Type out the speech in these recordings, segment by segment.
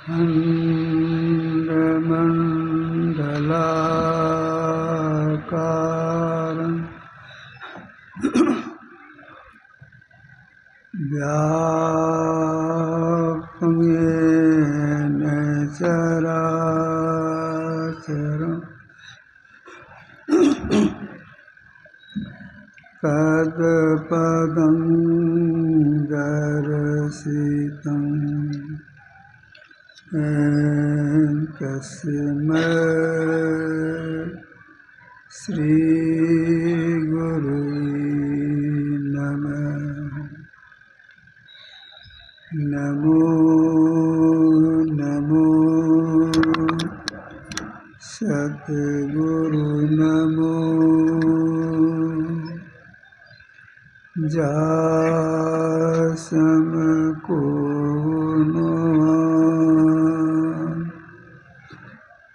खण्डमण्डलाकारं व्याप्तं येन चराचरम् तत्पदं दर्शितं येन तस्मै श्रीगुरुवे नमः। नमो नमो सद्गुरु नमो जासम को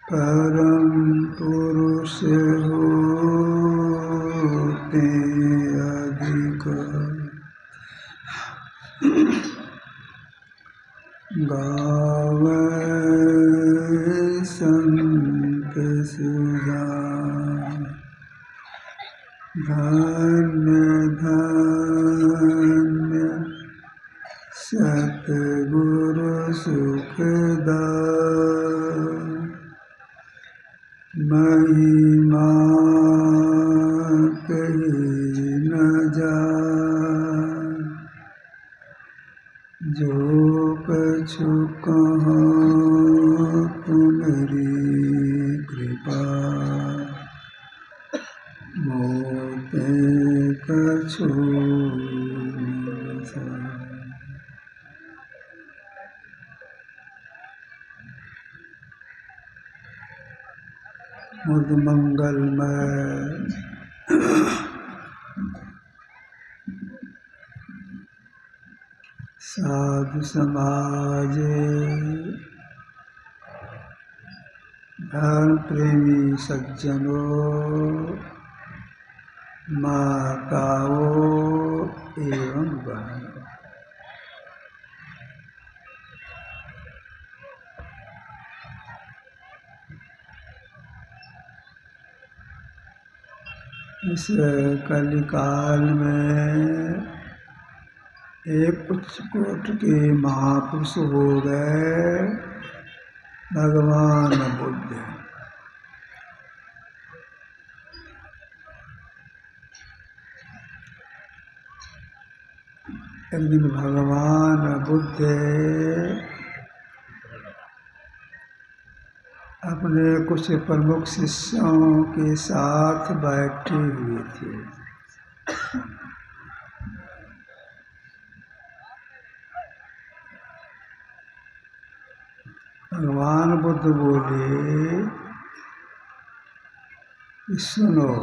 परम पुरुष होते अधिक गावे संत सुजा धन्य धन्य सतगुरु सुखदा महिमा कही न जाए जो कछु कहाँ तुम्हारी कृपा मोते कछु मुद मंगलमय साधु समाज धर्म प्रेमी सज्जनों माताओं एवं बहनों, इस कलिकाल में एक उच्च कोटि के महापुरुष हो गए भगवान बुद्ध। एक दिन भगवान बुद्ध अपने कुछ प्रमुख शिष्यों के साथ बैठे हुए थे। भगवान बुद्ध बोले, सुनो।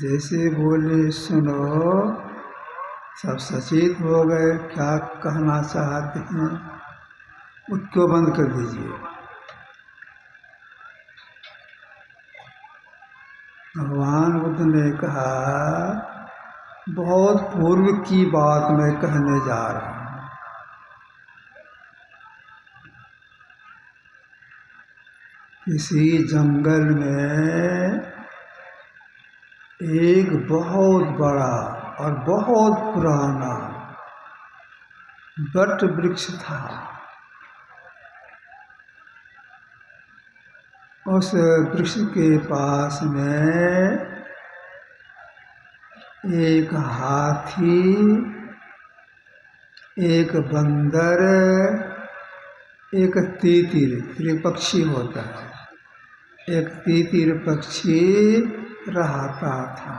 जैसे बोले सुनो, सब सचेत हो गए, क्या कहना चाहते हैं, उसको बंद कर दीजिए। भगवान बुद्ध ने कहा, बहुत पूर्व की बात मैं कहने जा रहा हूँ। किसी जंगल में एक बहुत बड़ा और बहुत पुराना वट वृक्ष था। उस वृक्ष के पास में एक हाथी, एक बंदर, एक तीतिर, त्रिपक्षी होता है, एक तीतिर पक्षी रहता था।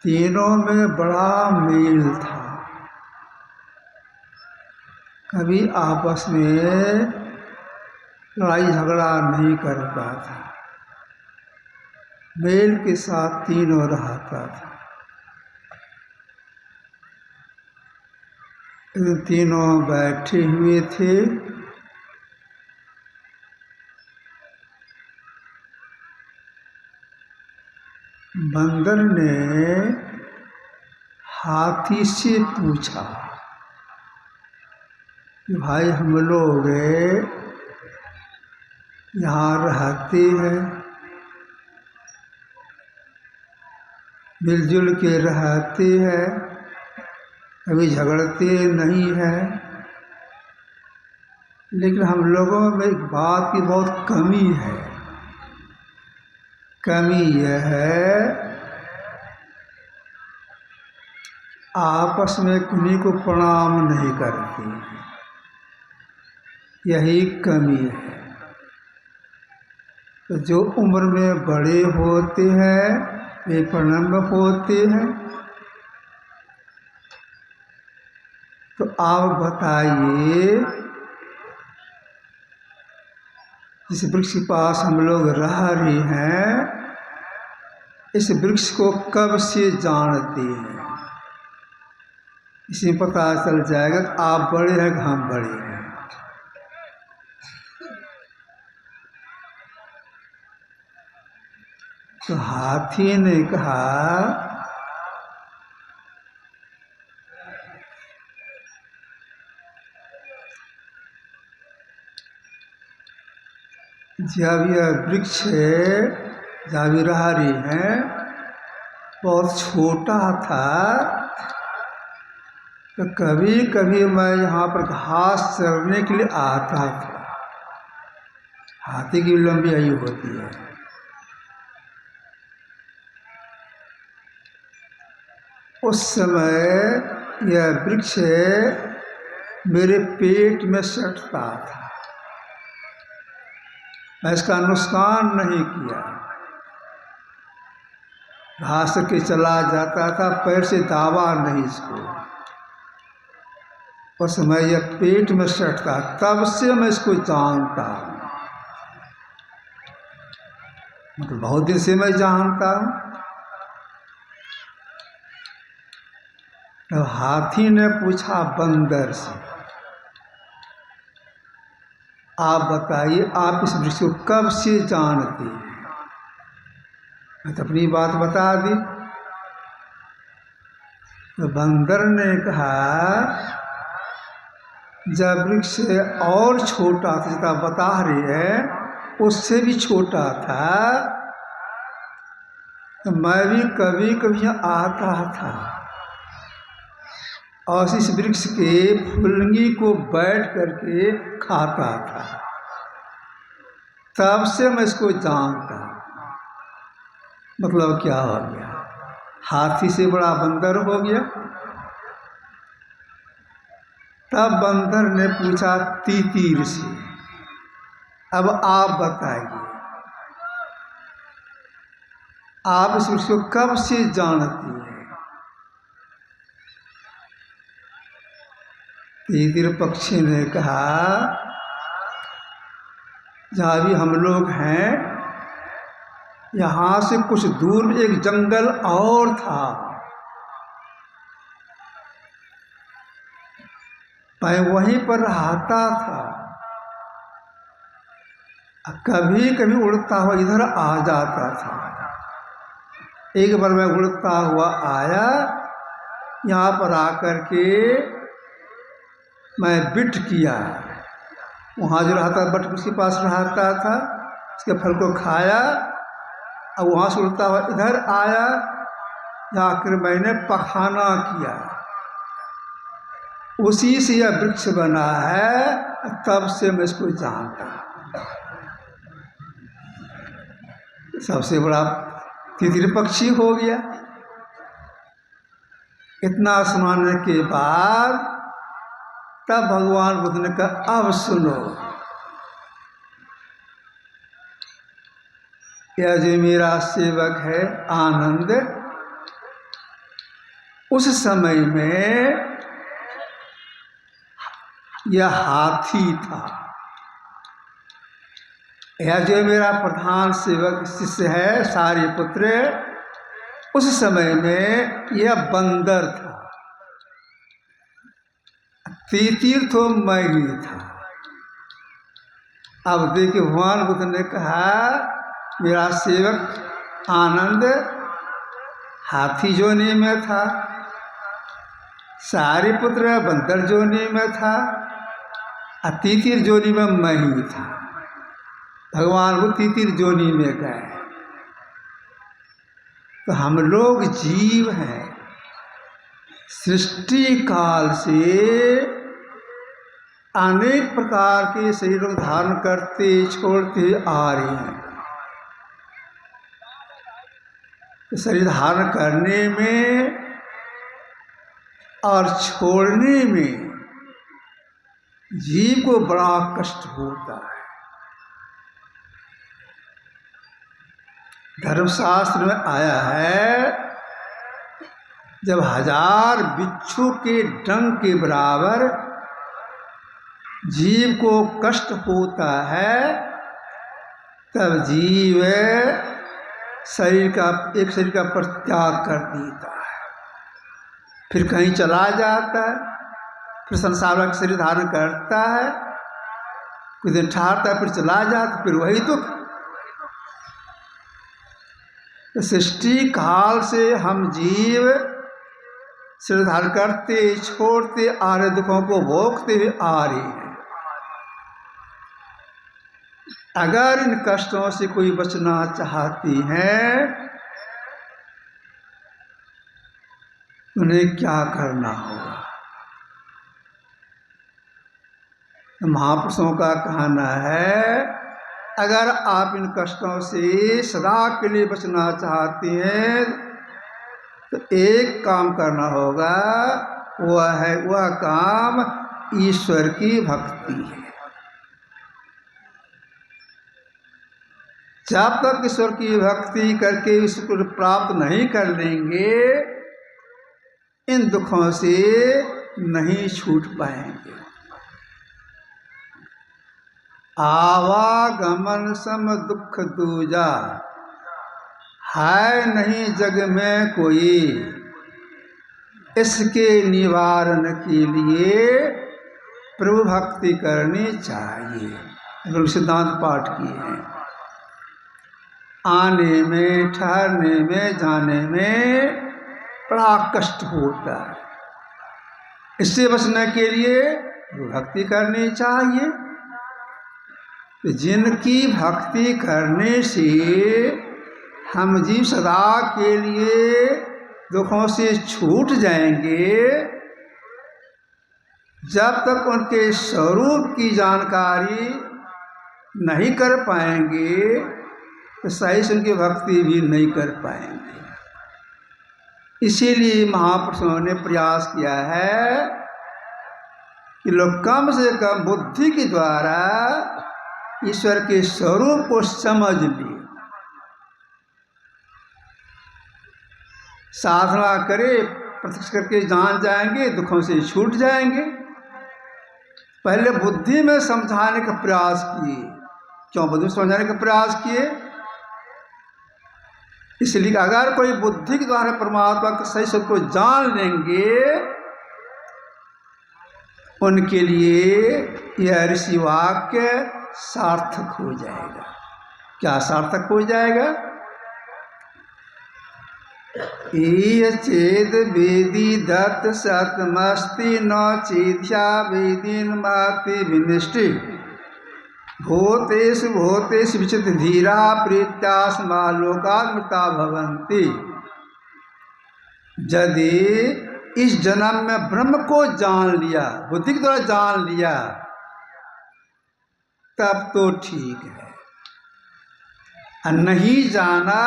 तीनों में बड़ा मेल था, कभी आपस में लड़ाई झगड़ा नहीं करता था, मेल के साथ तीनों रहता था। तीनों बैठे हुए थे। बंदर ने हाथी से पूछा, कि भाई हम लोग यहाँ रहते हैं, मिलजुल के रहते हैं, कभी झगड़ते नहीं हैं, लेकिन हम लोगों में एक बात की बहुत कमी है। कमी यह है, आपस में किन्हीं को प्रणाम नहीं करते, यही कमी है। तो जो उम्र में बड़े होते हैं वे प्रणम्य होते हैं। तो आप बताइए, जिस वृक्ष के पास हम लोग रह रहे हैं, इस वृक्ष को कब से जानते हैं? इसमें पता चल जाएगा कि आप बड़े हैं कि हम बड़े हैं। तो हाथी ने कहा, जब यह वृक्ष जाविरारी है बहुत छोटा था, तो कभी कभी मैं यहाँ पर घास चरने के लिए आता था। हाथी की लंबी आयु होती है। उस समय यह वृक्ष मेरे पेट में सटता था। मैं इसका नुकसान नहीं किया, घास के चला जाता था, पैर से दावा नहीं इसको। उस समय यह पेट में सटता, तब से मैं इसको जानता हूँ। मतलब बहुत दिन से मैं जानता हूँ। तो हाथी ने पूछा बंदर से, आप बताइए, आप इस वृक्ष को कब से जानते हैं? मैं तो अपनी बात बता दी। तो बंदर ने कहा, जब वृक्ष और छोटा था, जितना बता रही है उससे भी छोटा था, तो मैं भी कभी कभी आता था और इस वृक्ष के फुलंगी को बैठ करके खाता था। तब से मैं इसको जानता। मतलब क्या हो गया? हाथी से बड़ा बंदर हो गया। तब बंदर ने पूछा तीतीर से, अब आप बताइए, आप इस वृक्ष को कब से जानती हैं? तीतीर पक्षी ने कहा, जहाँ भी हम लोग हैं, यहाँ से कुछ दूर एक जंगल और था। मैं वहीं पर रहता था। कभी कभी उड़ता हुआ इधर आ जाता था। एक बार मैं उड़ता हुआ आया, यहाँ पर आकर के मैं बिट किया। वहाँ जो रहता बट उसके पास रहता था, उसके फल को खाया और वहाँ से उड़ता हुआ इधर आया, जाकर मैंने पखाना किया। उसी से यह वृक्ष बना है। तब से मैं इसको जानता। सबसे बड़ा तितिर पक्षी हो गया। इतना सुनाने के बाद तब भगवान बुद्ध ने कहा, अब सुनो, यह जो मेरा सेवक है आनंद, उस समय में यह हाथी था। यह जो मेरा प्रधान सेवक शिष्य है सारिपुत्र, उस समय में यह बंदर था। तीतीर तो मैं ही था। अब देखिए, भगवान बुद्ध ने कहा, मेरा सेवक आनंद हाथी जोनी में था, सारिपुत्र बंदर जोनी में था, तीतिर जोनी में मैं ही था, भगवान को तीतिर जोनी में गए। तो हम लोग जीव हैं, सृष्टि काल से अनेक प्रकार के शरीरों को धारण करते छोड़ते आ रहे हैं। तो शरीर धारण करने में और छोड़ने में जीव को बड़ा कष्ट होता है। धर्मशास्त्र में आया है, जब 1000 बिच्छू के डंक के बराबर जीव को कष्ट होता है, तब जीव शरीर का परित्याग कर देता है, फिर कहीं चला जाता है, फिर संसार का शरीर धारण करता है, कुछ दिन ठहरता है, फिर चला जाता, फिर वही दुख। तो सृष्टि काल से हम जीव शरीर धारण करते छोड़ते आ रहे, दुखों को भोगते हुए आ रहे हैं। अगर इन कष्टों से कोई बचना चाहती है, उन्हें क्या करना होगा? महापुरुषों का कहना है, अगर आप इन कष्टों से सदा के लिए बचना चाहते हैं तो एक काम करना होगा, वह काम ईश्वर की भक्ति है। जब तक ईश्वर की भक्ति करके ईश्वर को प्राप्त नहीं कर लेंगे, इन दुखों से नहीं छूट पाएंगे। आवागमन सम दुख दूजा, है नहीं जग में कोई, इसके निवारण के लिए प्रभु भक्ति करनी चाहिए। सिद्धांत पाठ किए हैं। आने में, ठहरने में, जाने में बड़ा कष्ट होता है। इससे बचने के लिए भक्ति करनी चाहिए। तो जिनकी भक्ति करने से हम जीव सदा के लिए दुखों से छूट जाएंगे, जब तक उनके स्वरूप की जानकारी नहीं कर पाएंगे तो सही से उनकी भक्ति भी नहीं कर पाएंगे। इसीलिए महापुरुषों ने प्रयास किया है कि लोग कम से कम बुद्धि के द्वारा ईश्वर के स्वरूप को समझ लिए, साधना करे, प्रत्यक्ष करके जान जाएंगे, दुखों से छूट जाएंगे। पहले बुद्धि में समझाने का प्रयास किए। क्यों बुद्धि में समझाने का प्रयास किए? इसलिए अगर कोई बुद्धि के द्वारा परमात्मा के सही स्वरूप को जान लेंगे, उनके लिए यह ऋषि वाक्य सार्थक हो जाएगा। क्या सार्थक हो जाएगा? ये चेद वेदी दत्त सतमस्ति न चेत्या वेदीन माति विनिष्टि भूतेषु भूतेषु विचित धीरा प्रीत्यास्मा लोकात्मता भवन्ति। यदि इस जन्म में ब्रह्म को जान लिया, बुद्धि के द्वारा जान लिया, तब तो ठीक है, और नहीं जाना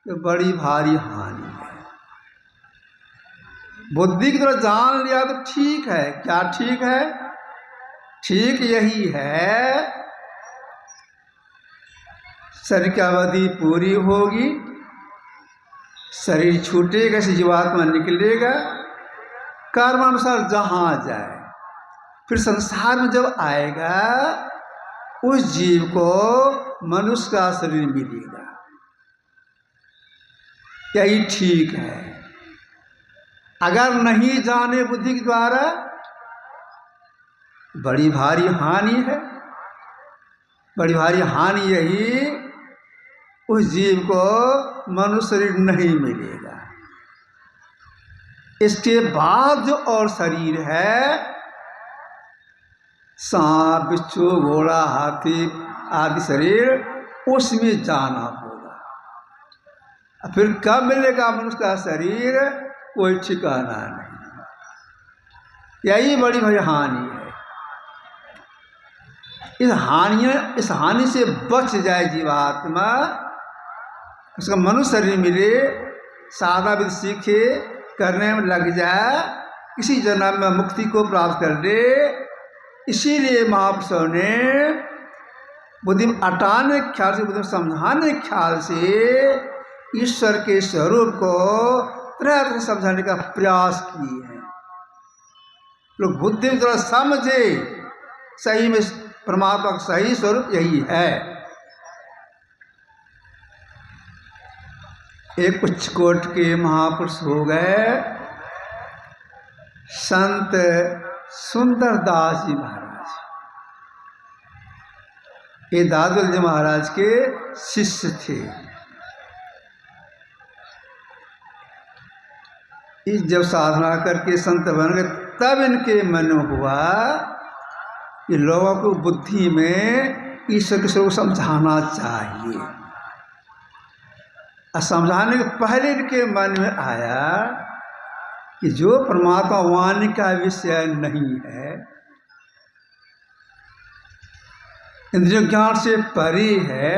तो बड़ी भारी हानि है। बुद्धि की तरह जान लिया तो ठीक है। क्या ठीक है? ठीक यही है, शरीर की अवधि पूरी होगी, शरीर छूटेगा, इसी जीवात्मा निकलेगा, कर्मानुसार जहाँ जाए, फिर संसार में जब आएगा उस जीव को मनुष्य का शरीर मिलेगा। यही ठीक है। अगर नहीं जाने बुद्धि के द्वारा, बड़ी भारी हानि है। बड़ी भारी हानि यही, उस जीव को मनुष्य शरीर नहीं मिलेगा। इसके बाद जो और शरीर है, सांप, बिच्छू, घोड़ा, हाथी आदि शरीर, उसमें जाना होगा। फिर कब मिलेगा मनुष्य का शरीर, कोई ठिकाना नहीं। यही बड़ी भाई हानि है। इस हानि से बच जाए जीवात्मा, उसका मनुष्य शरीर मिले, सादा विधि सीखे, करने में लग जाए, किसी जन्म में मुक्ति को प्राप्त कर ले। इसीलिए महापुरुषों ने बुद्धि में अटाने के ख्याल से, बुद्धि में समझाने के ख्याल से ईश्वर के स्वरूप को तरह तरह समझाने का प्रयास किए हैं। लोग बुद्धि में थोड़ा समझे, सही में परमात्मा का सही स्वरूप यही है। एक उच्चकोट के महापुरुष हो गए संत सुंदरदास जी महाराज। ये दादुल जी महाराज के शिष्य थे। इस जब साधना करके संत बन गए, तब इनके मन में हुआ कि लोगों को बुद्धि में ईश्वर के स्वरूप समझाना चाहिए। और समझाने के पहले इनके मन में आया कि जो परमात्मा वाणी का विषय नहीं है, इंद्रिय ज्ञान से परे है,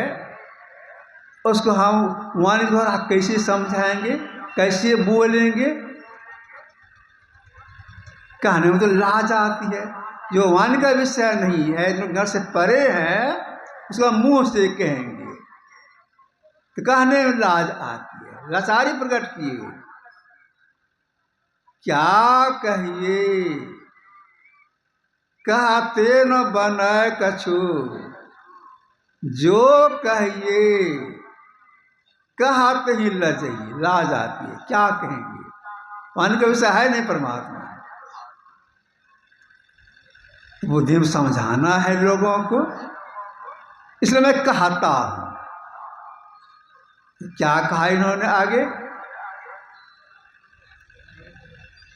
उसको हम वाणी द्वारा कैसे समझाएंगे, कैसे बोलेंगे। कहने में तो लाज आती है। जो वाणी का विषय नहीं है, जो घर से परे है, उसका मुंह से कहेंगे तो कहने में लाज आती है, लाचारी प्रकट किए। क्या कहिए, कहते न बने कछु, जो कहिए कहते ही लजई, लाज आती है। क्या कहेंगे, वाणी का विषय है नहीं परमात्मा। बुद्धि में समझाना है लोगों को, इसलिए मैं कहता हूं। क्या कहा इन्होंने आगे,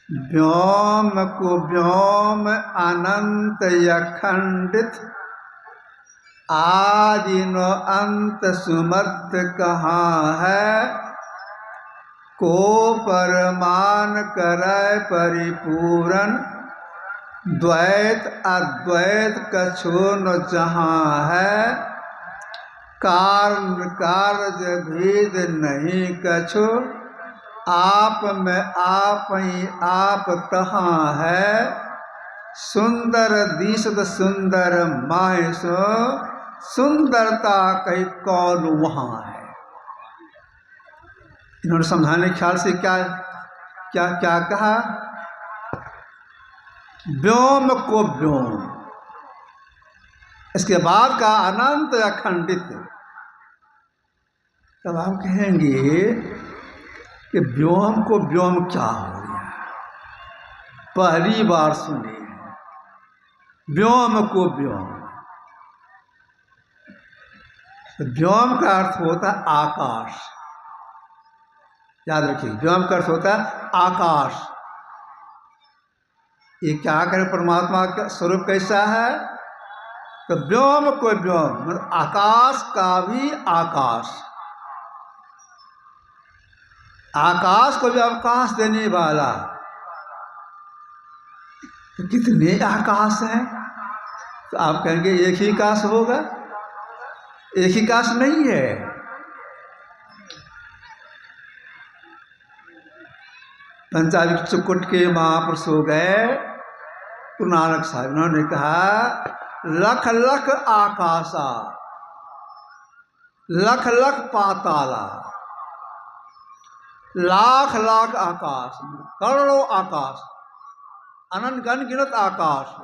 व्योम को व्योम अनंत अखंडित, आदि नो अंत सुमत कहाँ है, को परमान करे परिपूरन, द्वैत अद्वैत कछो न जहाँ है, कारण कार्य भेद नहीं कछो, आप में आप ही आप तहाँ है, सुंदर दिशत सुंदर माहे सो, सुंदरता कहीं कौन वहाँ है। इन्होंने समझाने के ख्याल से क्या क्या क्या कहा, व्योम को व्योम, इसके बाद का अनंत अखंडित। तब आप कहेंगे कि व्योम को व्योम क्या हो गया, पहली बार सुने हैं व्योम को व्योम। व्योम का अर्थ होता है आकाश, याद रखिए, व्योम का अर्थ होता है आकाश। ये क्या करे, परमात्मा का स्वरूप कैसा है, तो व्योम को व्योम मतलब आकाश का भी आकाश, आकाश को भी अवकाश देने वाला। तो कितने आकाश हैं, तो आप कहेंगे एक ही आकाश होगा, एक ही आकाश नहीं है। पंचालिक चुकुट के महापुरुष हो गए गुरु नानक साहब, उन्होंने कहा लख लख आकाशा, लख लख पाताला, लाख लाख आकाश, करोड़ों आकाश, अनंत अनगिनत आकाश।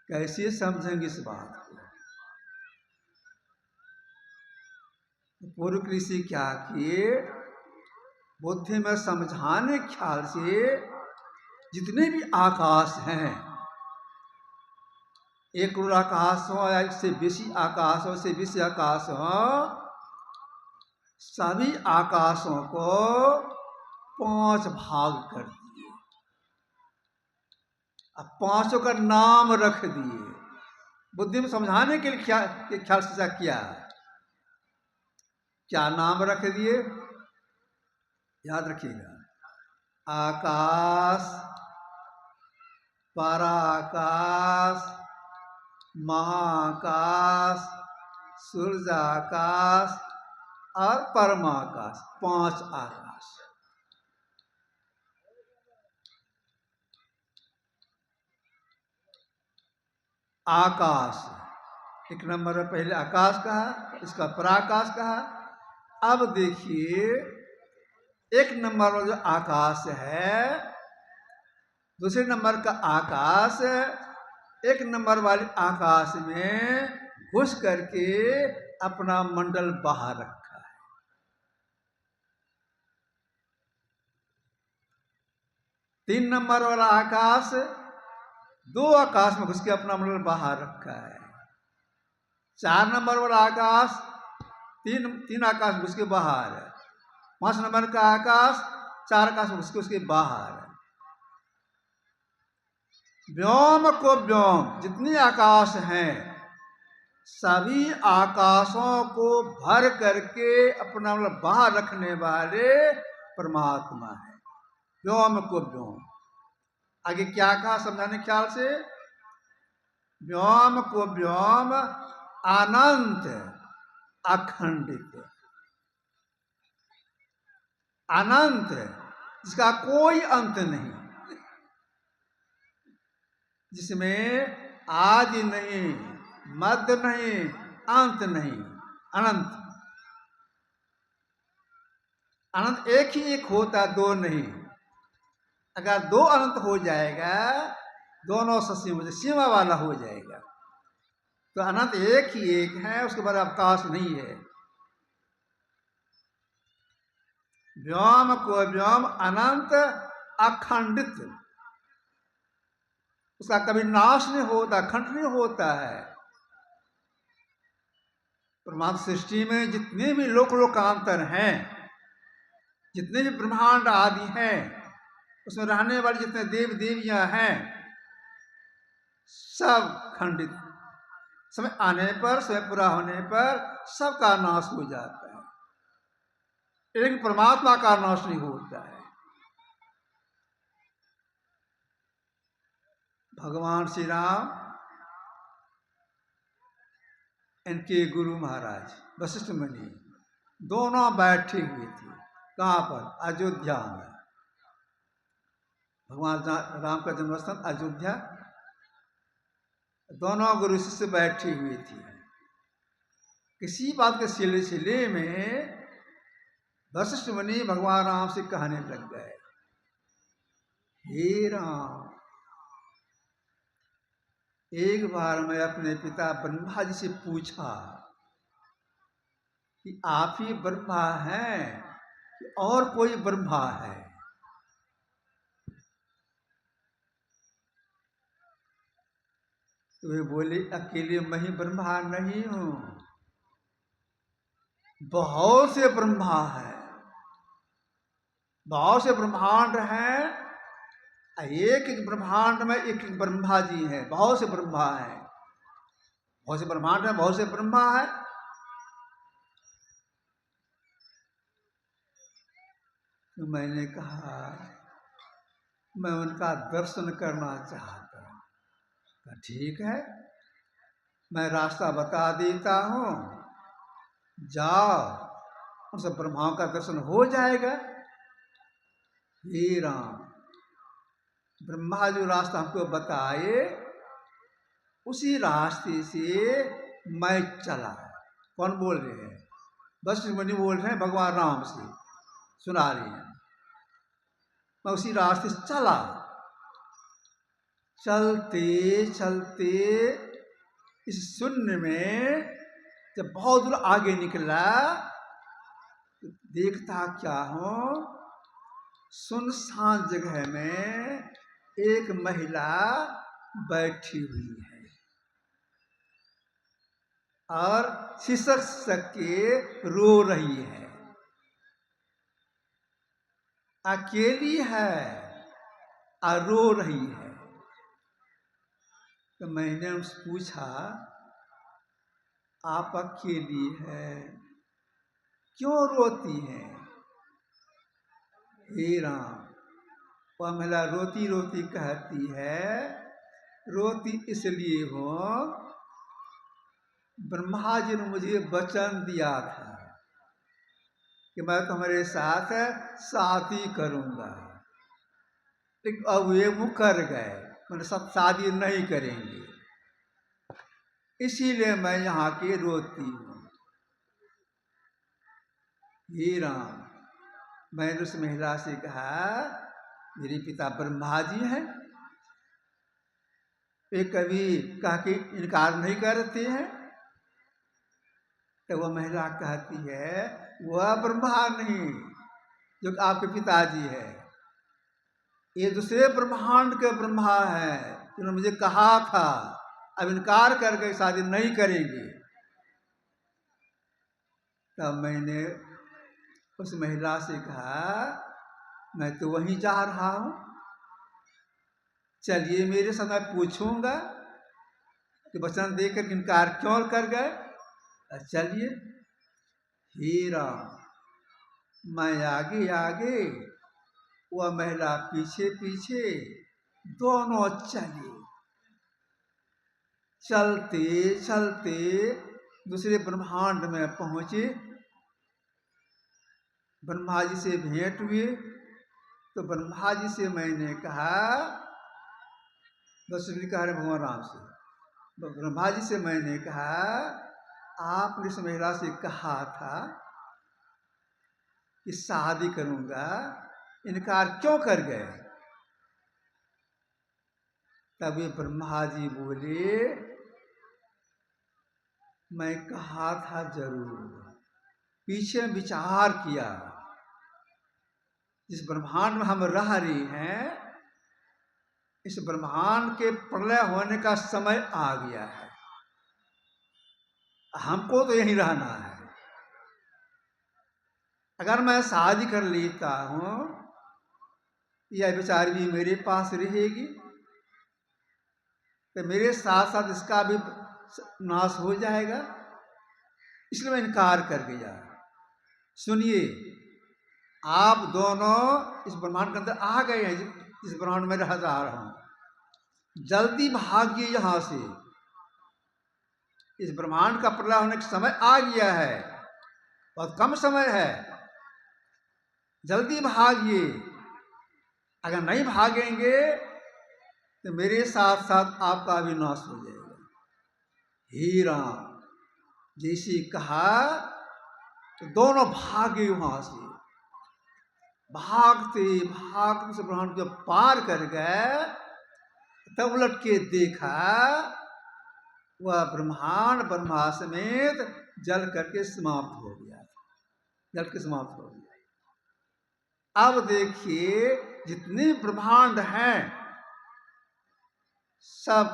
कैसे समझेंगे इस बात को। पूर्व ऋषि क्या किए, बुद्धि में समझाने ख्याल से जितने भी आकाश हैं, एक करोड़ आकाश हो या इससे बेसी आकाश हो, इससे बेसी आकाश हो, सभी आकाशों को 5 भाग कर दिए। अब पांचों का नाम रख दिए, बुद्धि में समझाने के लिए ख्याल से किया। क्या नाम रख दिए, याद रखिएगा। आकाश, पराकाश, महाकाश, सूर्याकाश और परमाकाश, 5 आकाश। आकाश एक नंबर में पहले आकाश कहा, इसका पराकाश कहा। अब देखिए एक नंबर में जो आकाश है, दूसरे नंबर का आकाश एक नंबर वाले आकाश में घुस करके अपना मंडल बाहर रखा है। तीन नंबर वाला आकाश 2 आकाश में घुस के अपना मंडल बाहर रखा है। 4 नंबर वाला आकाश तीन आकाश घुस के बाहर है। 5 नंबर का आकाश 4 आकाश घुस के उसके बाहर है। व्योम को व्योम, जितने आकाश हैं सभी आकाशों को भर करके अपना मतलब बाहर रखने वाले परमात्मा है। व्योम को व्योम, आगे क्या कहा समझाने ख्याल से, व्योम को व्योम अनंत अखंडित, अनंत जिसका कोई अंत नहीं, जिसमें आदि नहीं, मध्य नहीं, अंत नहीं, अनंत। अनंत एक ही एक होता, 2 नहीं। अगर 2 अनंत हो जाएगा, दोनों सीमा वाला हो जाएगा। तो अनंत एक ही एक है, उसके बाद अवकाश नहीं है। व्योम को व्योम अनंत अखंडित, उसका कभी नाश नहीं होता, खंड नहीं होता है। परमात्मा सृष्टि में जितने भी लोकांतर हैं, जितने भी ब्रह्मांड आदि हैं, उसमें रहने वाले जितने देव देवियां हैं, सब खंडित, समय आने पर, समय पूरा होने पर सबका नाश हो जाता है। एक परमात्मा का नाश नहीं होता है। भगवान श्री राम, इनके गुरु महाराज वशिष्ठ मुनि दोनों बैठे हुए थे। कहाँ पर? अयोध्या में। भगवान राम का जन्मस्थान अयोध्या। दोनों गुरु शिष्य बैठे हुए थे। किसी बात के सिलसिले में वशिष्ठ मुनि भगवान राम से कहने लग गए, हे राम, एक बार मैं अपने पिता ब्रह्मा जी से पूछा कि आप ही ब्रह्मा हैं कि और कोई ब्रह्मा है? तो वे बोले, अकेले मैं ही ब्रह्मा नहीं हूं, बहुत से ब्रह्मा है, बहुत से ब्रह्मांड हैं। एक एक ब्रह्मांड में एक एक ब्रह्मा जी हैं, बहुत से ब्रह्मा हैं, बहुत से ब्रह्मांड में बहुत से ब्रह्मा है। तो मैंने कहा मैं उनका दर्शन करना चाहता हूं। ठीक है, मैं रास्ता बता देता हूं, जाओ, उनसे ब्रह्माओं का दर्शन हो जाएगा। हे राम, ब्रह्मा जो रास्ता हमको बताए उसी रास्ते से मैं चला। कौन बोल रहे हैं? वशिष्ठ मुनि बोल रहे हैं भगवान राम से, सुना रहे हैं। मैं उसी रास्ते से चला। चलते चलते इस शून्य में जब बहुत दूर आगे निकला तो देखता क्या हो, सुनसान जगह में एक महिला बैठी हुई है और सिसक सिसक के रो रही है। अकेली है और रो रही है। तो मैंने उनसे पूछा, आप अकेली है, क्यों रोती हैं? हे राम, वह महिला रोती रोती कहती है, रोती इसलिए हो, ब्रह्मा जी ने मुझे वचन दिया था कि मैं तुम्हारे साथ शादी करूंगा, लेकिन अब वे मुकर गए, मेरे साथ शादी नहीं करेंगे, इसीलिए मैं यहाँ की रोती हूँ। हे राम, मैंने उस महिला से कहा, मेरे पिता ब्रह्मा जी हैं, वे कभी कहा कि इनकार नहीं करते हैं। तो वह महिला कहती है, वह ब्रह्मा नहीं जो आपके पिताजी है, ये दूसरे ब्रह्मांड के ब्रह्मा है, जिन्होंने मुझे कहा था अब इनकार करके शादी नहीं करेंगे। तब मैंने उस महिला से कहा, मैं तो वहीं जा रहा हूं, चलिए मेरे साथ, मैं पूछूंगा कि वचन देकर इनकार क्यों कर गए। चलिए। हे राम, मैं आगे आगे, वह महिला पीछे पीछे, दोनों चले। चलते चलते दूसरे ब्रह्मांड में पहुंचे, ब्रह्मा जी से भेंट हुए। तो ब्रह्मा जी से मैंने कहा, वसुदेव कह रहे भगवान राम से, ब्रह्मा जी से मैंने कहा, आपने इस महिला से कहा था कि शादी करूंगा, इनकार क्यों कर गए? तभी ब्रह्मा जी बोले, मैं कहा था जरूर, पीछे विचार किया, जिस ब्रह्मांड में हम रह रहे हैं, इस ब्रह्मांड के प्रलय होने का समय आ गया है, हमको तो यहीं रहना है। अगर मैं शादी कर लेता हूं, यह विचार भी मेरे पास रहेगी, तो मेरे साथ साथ इसका भी नाश हो जाएगा, इसलिए मैं इनकार कर गया। सुनिए, आप दोनों इस ब्रह्मांड के अंदर आ गए हैं, इस ब्रह्मांड में रह जा रहा हूं, जल्दी भागिए यहां से, इस ब्रह्मांड का प्रलय होने का समय आ गया है, बहुत कम समय है, जल्दी भागिए। अगर नहीं भागेंगे तो मेरे साथ साथ आपका भी नाश हो जाएगा। हे राम, जैसे कहा तो दोनों भागे वहां से, भागते भागते से ब्रह्मांड को पार कर गए, तब उलट के देखा, वह ब्रह्मांड ब्रह्मा समेत जल करके समाप्त हो गया, जल के समाप्त हो गया। अब देखिए, जितने ब्रह्मांड हैं सब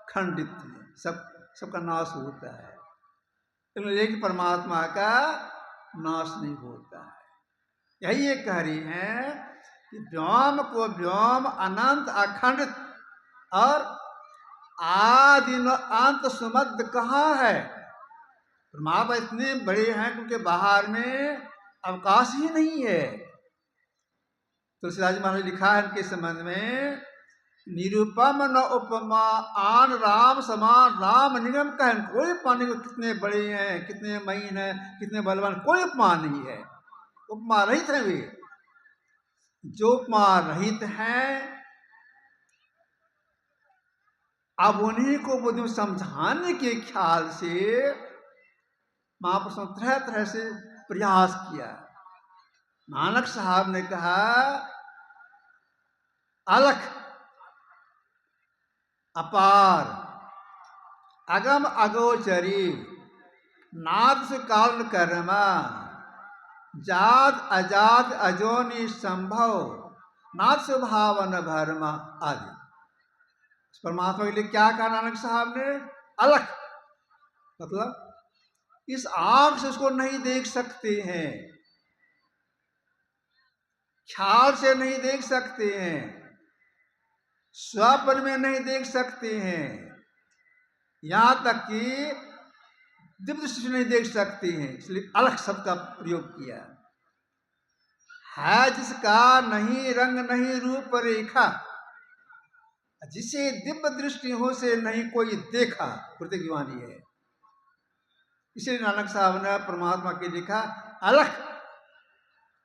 खंडित हैं, सबका नाश होता है, लेकिन परमात्मा का नाश नहीं होता है। यही ये कह रही हैं कि व्योम को व्योम अनंत अखंडित और आदि न अंत सुमद्ध कहाँ है। परमात्मा इतने बड़े हैं कि उनके बाहर में अवकाश ही नहीं है। तुलसीदास जी महाराज ने लिखा है इनके संबंध में, निरुपम न उपमा आन राम समान, राम निगम कहन कोई पानी को, कितने बड़े हैं, कितने महीन हैं, कितने बलवान, कोई उपमा नहीं है, उपमा रहित है वे। जो उपमा रहित हैं, अब उन्हीं को बुद्धि में समझाने के ख्याल से महापुरुषों ने तरह तरह से प्रयास किया। नानक साहब ने कहा, अलख अपार अगम अगोचरी नाद से कारण कर्मा जात अजात अजोनि संभव नाथ स्वभावन भरमा आदि। परमात्मा के लिए क्या कहा नानक साहब ने? अलख, मतलब इस आंख से उसको नहीं देख सकते हैं, ख्याल से नहीं देख सकते हैं, स्वप्न में नहीं देख सकते हैं, यहां तक कि दिव्य दृष्टि से नहीं देख सकते हैं, इसलिए अलख शब्द का प्रयोग किया। है जिसका नहीं रंग नहीं रूप रेखा, जिसे दिव्य दृष्टि हो से नहीं कोई देखा, कृति की वाणी है। इसलिए नानक साहब ने परमात्मा के लिखा अलख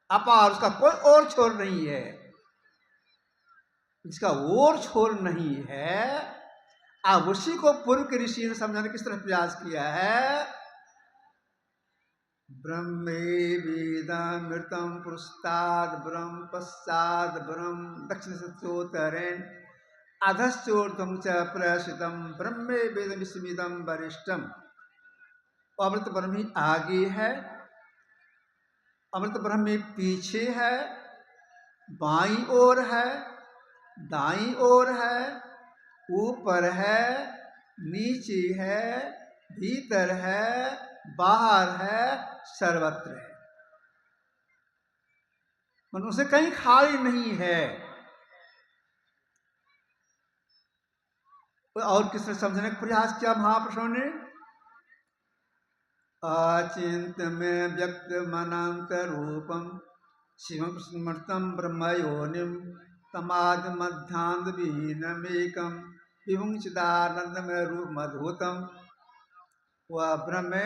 अपार, उसका कोई और छोर नहीं है। जिसका और छोर नहीं है, अब उसी को पूर्व के ऋषि ने समझाने किस तरह प्रयास किया है। ब्रह्मे वेदामृतम पुरस्ताद ब्रह्म पश्चाद ब्रह्म दक्षिण सत्योतरेण अधश्चोर्धम च प्रसितम ब्रह्मे वेद विस्मितम वरिष्ठम। अमृत ब्रह्म ही आगे है, अमृत ब्रह्म में पीछे है, बाईं ओर है, दाईं ओर है, ऊपर है, नीचे है, भीतर है, बाहर है, सर्वत्र है। मनुष्य कहीं खाली नहीं है। और किसने समझने का प्रयास किया महापुरुषों ने। अचिंत में व्यक्त मनांतर रूपम शिवम स्मृतम ब्रह्म योनिम तमाद मध्यांत विहीनमेकम विभुं चिदानंदमय रूप मधुतम। वह ब्रह्म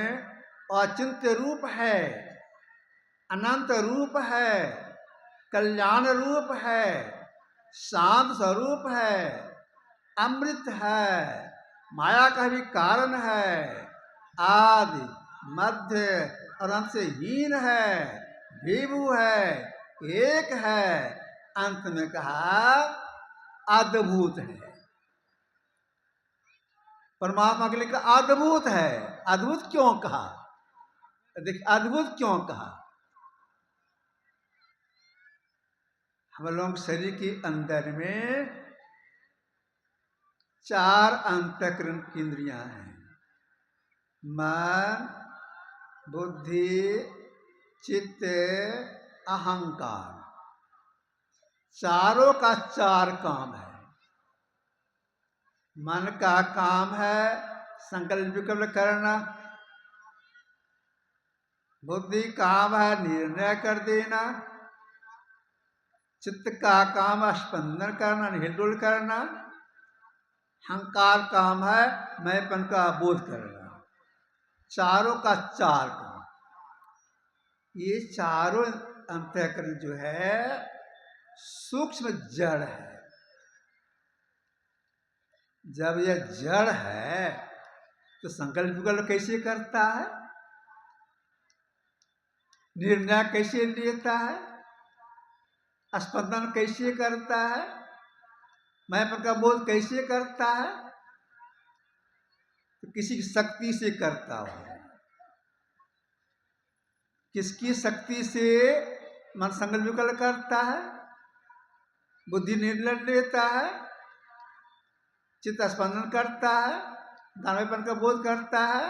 अचिंत्य रूप है, अनंत रूप है, कल्याण रूप है, शांत स्वरूप है, अमृत है, माया का भी कारण है, आदि मध्य और अंत से हीन है, विभु है, एक है, अंत में कहा अद्भुत है। परमात्मा के लिए कहा अद्भुत है। अद्भुत क्यों कहा? देखिए अद्भुत क्यों कहा। हम लोग शरीर के अंदर में 4 अंतःकरण इंद्रियां हैं, मन, बुद्धि, चित्त, अहंकार। चारों का 4 काम है। मन का काम है संकल्प विकल्प करना, बुद्धि काम है निर्णय कर देना, चित्त का काम है स्पंदन करना, हिलडुल करना, अहंकार काम है मैंपन का बोध करना। चारों का 4 काम। ये चारों अंतःकरण जो है सूक्ष्म जड़ है। जब यह जड़ है तो संकल्प विकल्प कैसे करता है, निर्णय कैसे लेता है, स्पंदन कैसे करता है, मैंपन का बोध कैसे करता है। तो किसी शक्ति से करता हो। किसकी शक्ति से मन संकल्प विकल्प करता है, बुद्धि निर्णय लेता है, चित्त स्पंदन करता है, दानवेपन का बोध करता है।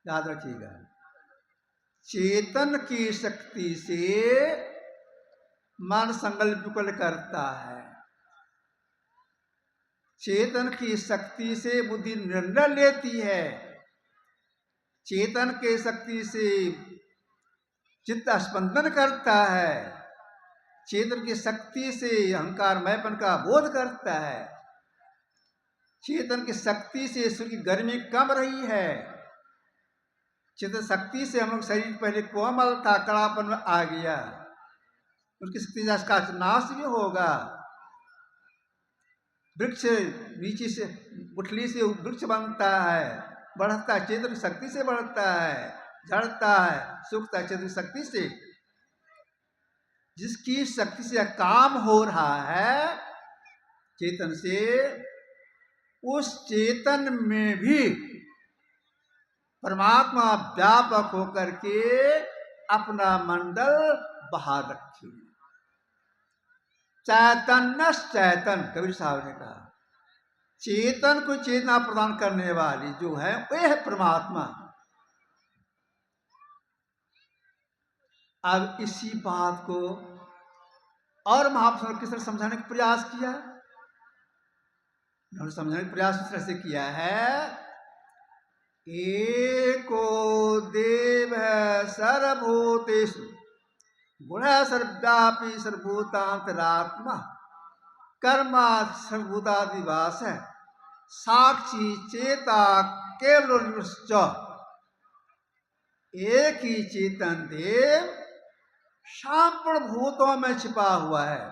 याद रखिएगा, चेतन की शक्ति से मन संकल्प विकल्प करता है, चेतन की शक्ति से बुद्धि निर्णय लेती है, चेतन के शक्ति से चित्त स्पंदन करता है, चेतन की शक्ति से अहंकार मैंपन का बोध करता है, चेतन की शक्ति से सूर्य की गर्मी कम रही है, चेतन शक्ति से हम लोग शरीर पहले कोमल था कड़ापन में आ गया, उसकी शक्ति से इसका नाश भी होगा। वृक्ष नीचे से गुठली से वृक्ष बनता है, बढ़ता है चेतन शक्ति से बढ़ता है, झड़ता है सूखता है चेतन शक्ति से। जिसकी शक्ति से काम हो रहा है चेतन से, उस चेतन में भी परमात्मा व्यापक होकर के अपना मंडल बाहर रखे। चैतन्य चैतन, कबीर साहब ने कहा चेतन को चेतना प्रदान करने वाली जो है वह है परमात्मा। अब इसी बात को और महापुरुषों ने किस तरह समझाने का प्रयास किया। उन्होंने समझाने का प्रयास इस तरह से किया है, एको देव सर्वभूतेषु गुण सर्वव्यापी सर्वभूतांतरात्मा कर्मा सर्वभूतादिवास है साक्षी चेता केवल एक ही चेतन देव संपूर्ण भूतों में छिपा हुआ है।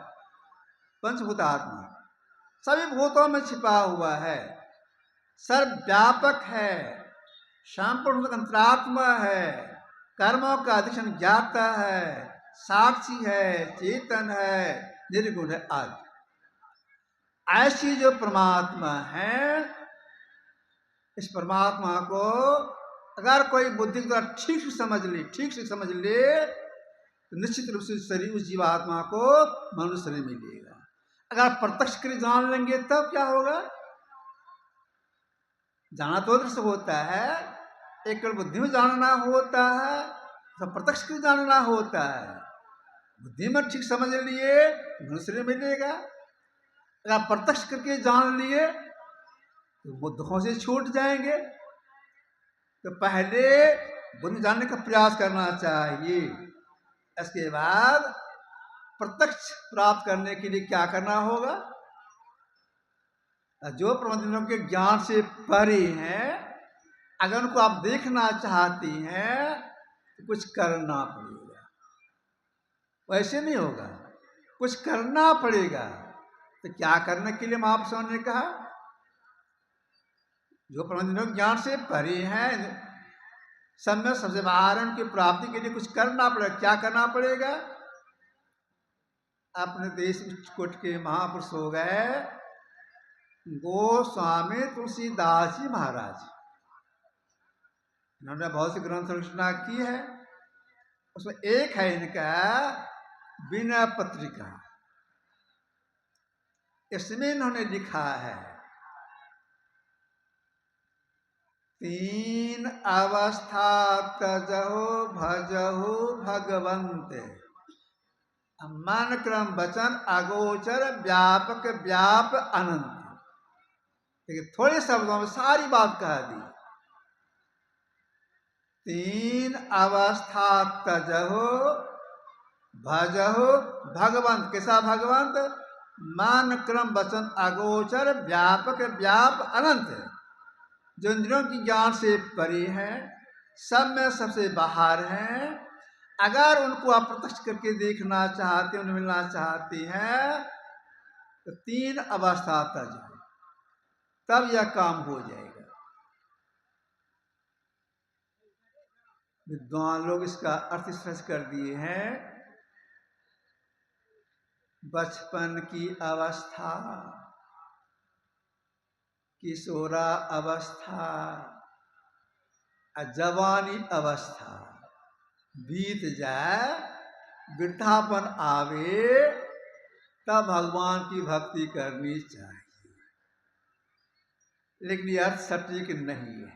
पंचभूतात्मा सभी भूतों में छिपा हुआ है, सर्वव्यापक है, संपूर्ण अंतरात्मा है, कर्मों का अधिक्षण ज्ञाता है, साक्षी है, चेतन है, निर्गुण है आदि। ऐसी जो परमात्मा है, इस परमात्मा को अगर कोई बुद्धि के द्वारा ठीक से समझ ले तो निश्चित रूप से शरीर उस जीवात्मा को मनुष्य शरीर मिलेगा। अगर प्रत्यक्ष कर जान लेंगे तब क्या होगा? जाना तो दृश्य होता है, एक बुद्धि में जानना होता है, तो प्रत्यक्ष कर जानना होता है। बुद्धि में ठीक समझ लिए मनुष्य शरीर मिलेगा। अगर प्रत्यक्ष करके जान लिए तो वो दुखों से छूट जाएंगे। तो पहले बुद्धि जानने का प्रयास करना चाहिए, इसके बाद प्रत्यक्ष प्राप्त करने के लिए क्या करना होगा? जो प्रबंधनों के ज्ञान से परे हैं, अगर उनको आप देखना चाहती हैं तो कुछ करना पड़ेगा। वैसे नहीं होगा, कुछ करना पड़ेगा। तो क्या करने के लिए महापुरुषों ने कहा? जो प्रबंधनों ज्ञान से परे हैं, सम्यक सबसे बाहर की प्राप्ति के लिए कुछ करना पड़ेगा। क्या करना पड़ेगा? अपने देश कोट के महापुरुष हो गए गोस्वामी तुलसीदास जी महाराज। इन्होंने बहुत सी ग्रंथ रचना की है, उसमें एक है इनका विनय पत्रिका। इसमें इन्होंने लिखा है, 3 अवस्था तजहु भजहु भगवंत, मन क्रम वचन अगोचर व्यापक व्याप अनंत। देखिए थोड़े शब्दों में सारी बात कह दी। 3 अवस्था तजहु भजहु भगवंत। कैसा भगवंत? मन क्रम वचन अगोचर व्यापक व्याप अनंत, जो इंद्रियों की ज्ञान से परे हैं, सब में सबसे बाहर हैं। अगर उनको आप प्रत्यक्ष करके देखना चाहते हैं, उन्हें मिलना चाहती हैं, तो 3 अवस्था तब यह काम हो जाएगा। विद्वान लोग इसका अर्थ इस तरह से कर दिए हैं, बचपन की अवस्था, किशोरा अवस्था, जवानी अवस्था बीत जाए, वृद्धापन आवे, तब भगवान की भक्ति करनी चाहिए। लेकिन यह अर्थ सटीक नहीं है।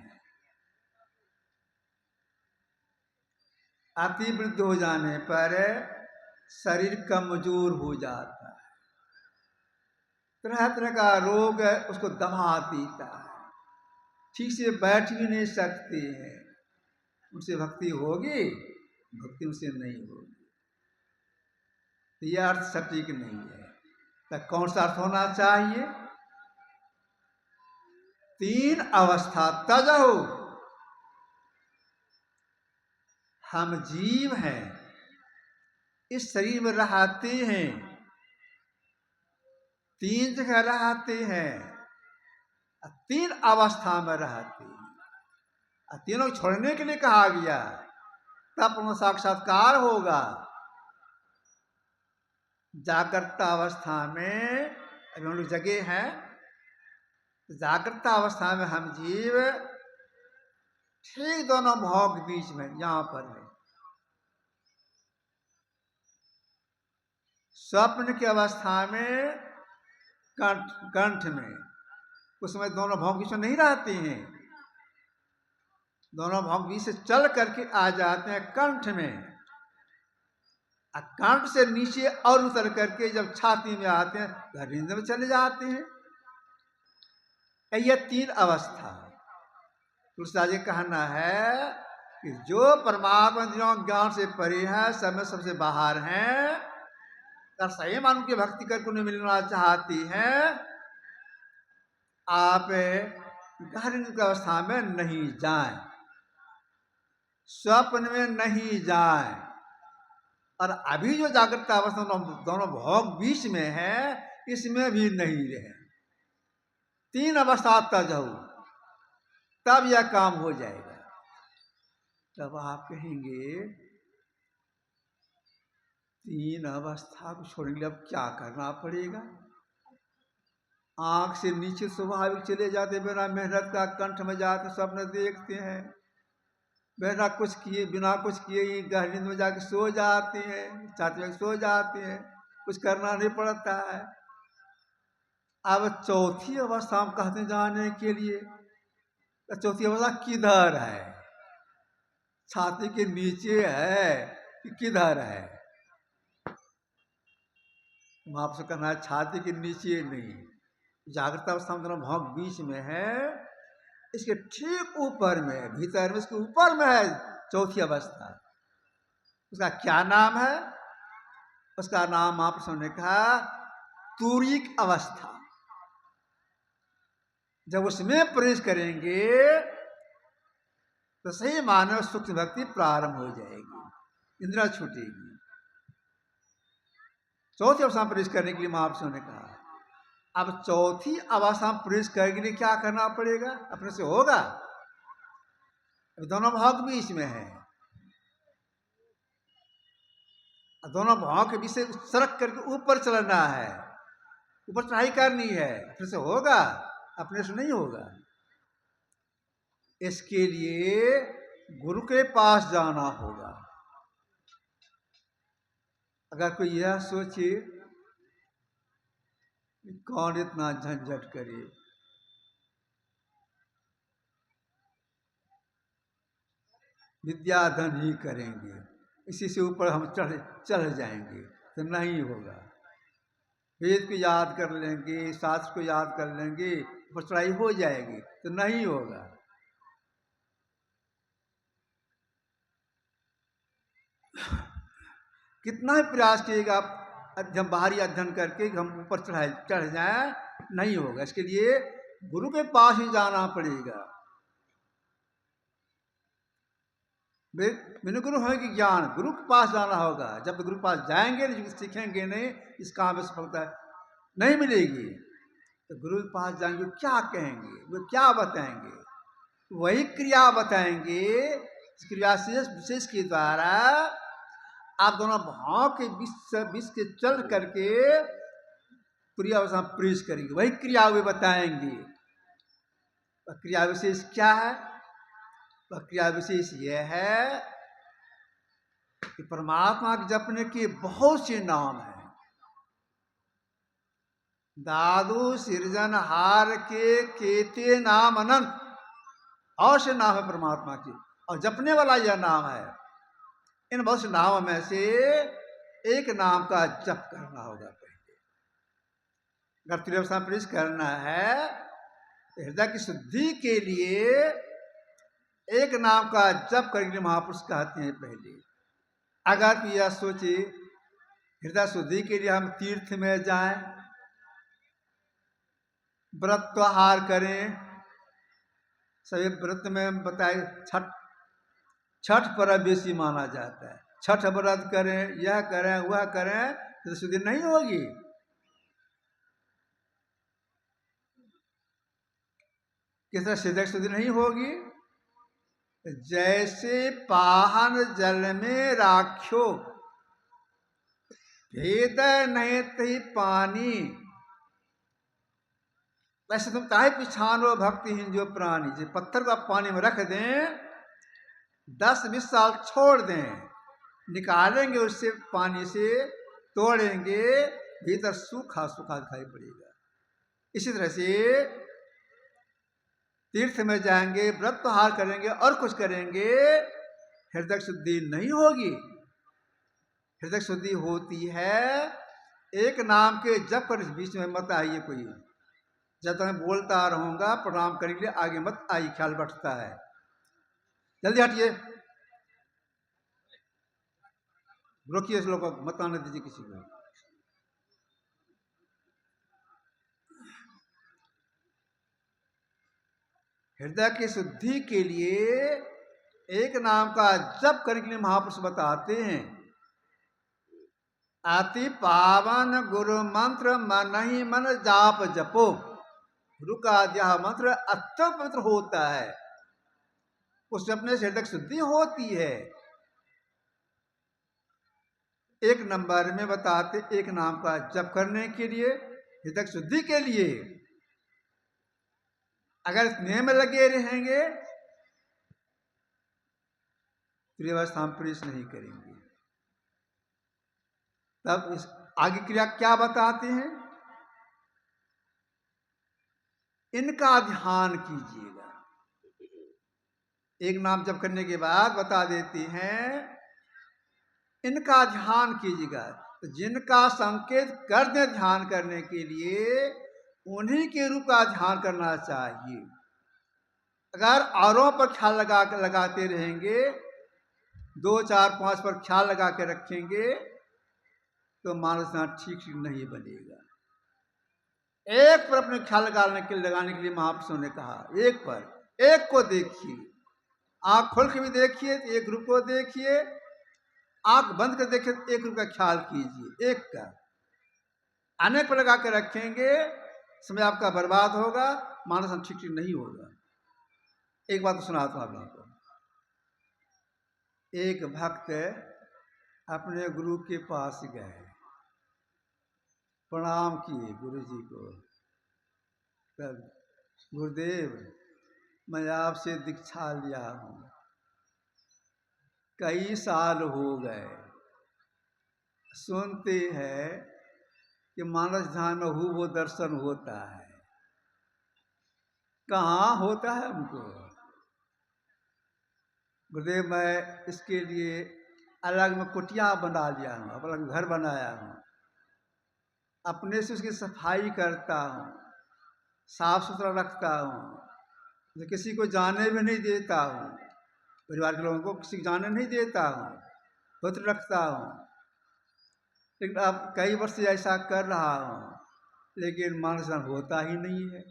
अति वृद्ध हो जाने पर शरीर कमजोर हो जाता है, तरह तरह का रोग उसको दबा देता है, ठीक से बैठ भी नहीं सकते हैं। उनसे भक्ति होगी? भक्ति उनसे नहीं होगी। तो यह अर्थ सटीक नहीं है। तो कौन सा अर्थ होना चाहिए? 3 अवस्था तजहु, हम जीव हैं, इस शरीर में रहते हैं, 3 जगह रहते हैं, 3 अवस्था में रहते हैं। तीनों छोड़ने के लिए कहा गया, तब उनका साक्षात्कार होगा। जागृत अवस्था में अभी हम लोग जगे हैं, जागृत अवस्था में हम जीव ठीक दोनों भाव के बीच में यहां पर है। स्वप्न की अवस्था में कंठ में, उसमें दोनों भाव बीच में नहीं रहते हैं, दोनों भाव बीच से चल करके आ जाते हैं कंठ में। कंठ से नीचे और उतर करके जब छाती में आते हैं, नींद में चले जाते हैं। ये तीन अवस्था। तुलसीदास जी का कहना है कि जो परमात्मा ज्ञान से परे है, सब में सबसे बाहर हैं, अगर सही मानव की भक्ति करके उन्हें मिलना चाहती हैं, आप गहरी अवस्था में नहीं जाएं, स्वप्न में नहीं जाएं, और अभी जो जागृत अवस्था दोनों भोग बीच में है, इसमें भी नहीं रहे। तीन अवस्था तक जाओ, तब यह काम हो जाएगा। तब आप कहेंगे तीन अवस्था को छोड़ने के लिए अब क्या करना पड़ेगा? आंख से नीचे स्वाभाविक चले जाते, बिना मेहनत का कंठ में जाते स्वप्न देखते हैं, बिना कुछ किए ही गहरी नींद में जाके सो जाते हैं, चाहते हैं सो जाते हैं, कुछ करना नहीं पड़ता है। अब चौथी अवस्था हम कहते जाने के लिए, तो चौथी अवस्था किधर है? छाती के नीचे है कि किधर है? आपसे कहना है छाती के नीचे नहीं, जागृत अवस्था में भोग बीच में है, इसके ठीक ऊपर में, भीतर में, इसके ऊपर में है चौथी अवस्था। उसका क्या नाम है? उसका नाम आपने ने कहा तूरिक अवस्था। जब उसमें प्रवेश करेंगे तो सही मानव सूक्ष्म भक्ति प्रारंभ हो जाएगी, इंद्रियां छूटेगी। चौथी अवस्था में प्रवेश करने के लिए महापुरुषों ने कहा। अब चौथी अवस्था में प्रवेश करने के लिए क्या करना पड़ेगा? अपने से होगा? अब दोनों भाव भी इसमें है, दोनों भाव के बीच से सरक करके ऊपर चलना है, ऊपर चढ़ाई करनी है। अपने से होगा? अपने से नहीं होगा। इसके लिए गुरु के पास जाना होगा। अगर कोई यह सोचे कौन इतना झंझट करे, विद्याधन ही करेंगे, इसी से ऊपर हम चढ़ जाएंगे, तो नहीं होगा। वेद को याद कर लेंगे, शास्त्र को याद कर लेंगे, ऊपर चढ़ाई हो जाएगी, तो नहीं होगा। कितना ही प्रयास किएगा जब बाहरी अध्ययन करके हम ऊपर चढ़ जाए, नहीं होगा। इसके लिए गुरु के पास ही जाना पड़ेगा। बिना गुरु है कि ज्ञान, गुरु के पास जाना होगा। जब तक गुरु के पास जाएंगे सीखेंगे नहीं, इस काम में सफलता नहीं मिलेगी। तो गुरु के पास जाएंगे, क्या कहेंगे, वो क्या बताएंगे? वही क्रिया बताएंगे, इस क्रिया से विशेष के द्वारा आप दोनों भाव के बीच के चल करके क्रिया अवस्था प्रवेश करेंगे। वही क्रिया वे बताएंगे। क्रिया विशेष क्या है? वह क्रिया विशेष यह है कि परमात्मा के जपने के बहुत से नाम हैं। दादू सृजनहार के केते नाम अनंत, और से नाम है परमात्मा के, और जपने वाला यह नाम है। इन बहुत से नामों में से एक नाम का जप करना होगा। पहले अगर त्रिअवस्था प्रवेश करना है तो हृदय की शुद्धि के लिए एक नाम का जप करके महापुरुष कहते हैं। पहले अगर यह सोचे हृदय शुद्धि के लिए हम तीर्थ में जाएं, व्रत त्योहार करें, सभी व्रत में बताए छठ पर्व बेसी माना जाता है। छठ व्रत करें, यह करें, वह करें, तो शुद्धि नहीं होगी। किस तरह हृदय शुद्धि नहीं होगी? जैसे पाहन जल में राख्यो, भेद नहीं तही पानी, वैसे तुम काहे पिछानो भक्तिहीन जो प्राणी। जो पत्थर को आप पानी में रख दें, 10-20 साल छोड़ दें, निकालेंगे उससे पानी से, तोड़ेंगे, भीतर सूखा सूखा दिखाई पड़ेगा। इसी तरह से तीर्थ में जाएंगे, व्रत त्योहार करेंगे और कुछ करेंगे, हृदय शुद्धि नहीं होगी। हृदय शुद्धि होती है एक नाम के जप पर। इस बीच में मत आइए कोई, जब तक मैं बोलता रहूंगा प्रणाम करने के लिए आगे मत आई, ख्याल बैठता है। जल्दी हटिए, रोकिए इस लोग को, मत आने दीजिए किसी को। हृदय की शुद्धि के लिए एक नाम का जप करने के लिए महापुरुष बताते हैं, अति पावन गुरु मंत्र मन ही मन जाप जपो, गुरु का दिया मंत्र अत्यंत पवित्र होता है, उस जपने से हृदय शुद्धि होती है। एक नंबर में बताते, एक नाम का जप करने के लिए, हृदय शुद्धि के लिए अगर इस नियम में लगे रहेंगे त्रिवस्था में प्रवेश नहीं करेंगे। तब इस आगे क्रिया क्या बताते हैं, इनका ध्यान कीजिएगा। एक नाम जप करने के बाद बता देती हैं, इनका ध्यान कीजिएगा। तो जिनका संकेत कर दे ध्यान करने के लिए, उन्हीं के रूप का ध्यान करना चाहिए। अगर औरों पर ख्याल लगाते रहेंगे, 2 4 5 पर ख्याल लगा के रखेंगे तो मानस ठीक नहीं बनेगा। एक पर अपने ख्याल लगाने के लिए महापुरुषों ने कहा, एक पर, एक को देखिए, आंख खोल के भी देखिए तो एक रूप को देखिए, आंख बंद कर देखिए तो एक रूप का ख्याल कीजिए, एक का। अनेक पर लगा के रखेंगे, समय आपका बर्बाद होगा, मानस ठीक नहीं होगा। एक बात तो सुनाता हूं आप लोगों को। एक भक्त अपने गुरु के पास गए, प्रणाम किए गुरु जी को, तब गुरुदेव मैं आपसे दीक्षा लिया हूं, कई साल हो गए, सुनते हैं कि मानस ध्यान में वो दर्शन होता है, कहाँ होता है हमको? गुरुदेव मैं इसके लिए अलग में कुटिया बना लिया हूँ, अपना घर बनाया हूँ, अपने से उसकी सफाई करता हूँ, साफ सुथरा रखता हूँ, किसी को जाने भी नहीं देता हूँ, परिवार के लोगों को किसी को जाने नहीं देता हूँ, पवित्र रखता हूँ। लेकिन अब कई वर्ष से ऐसा कर रहा हूँ, लेकिन मानस होता ही नहीं है।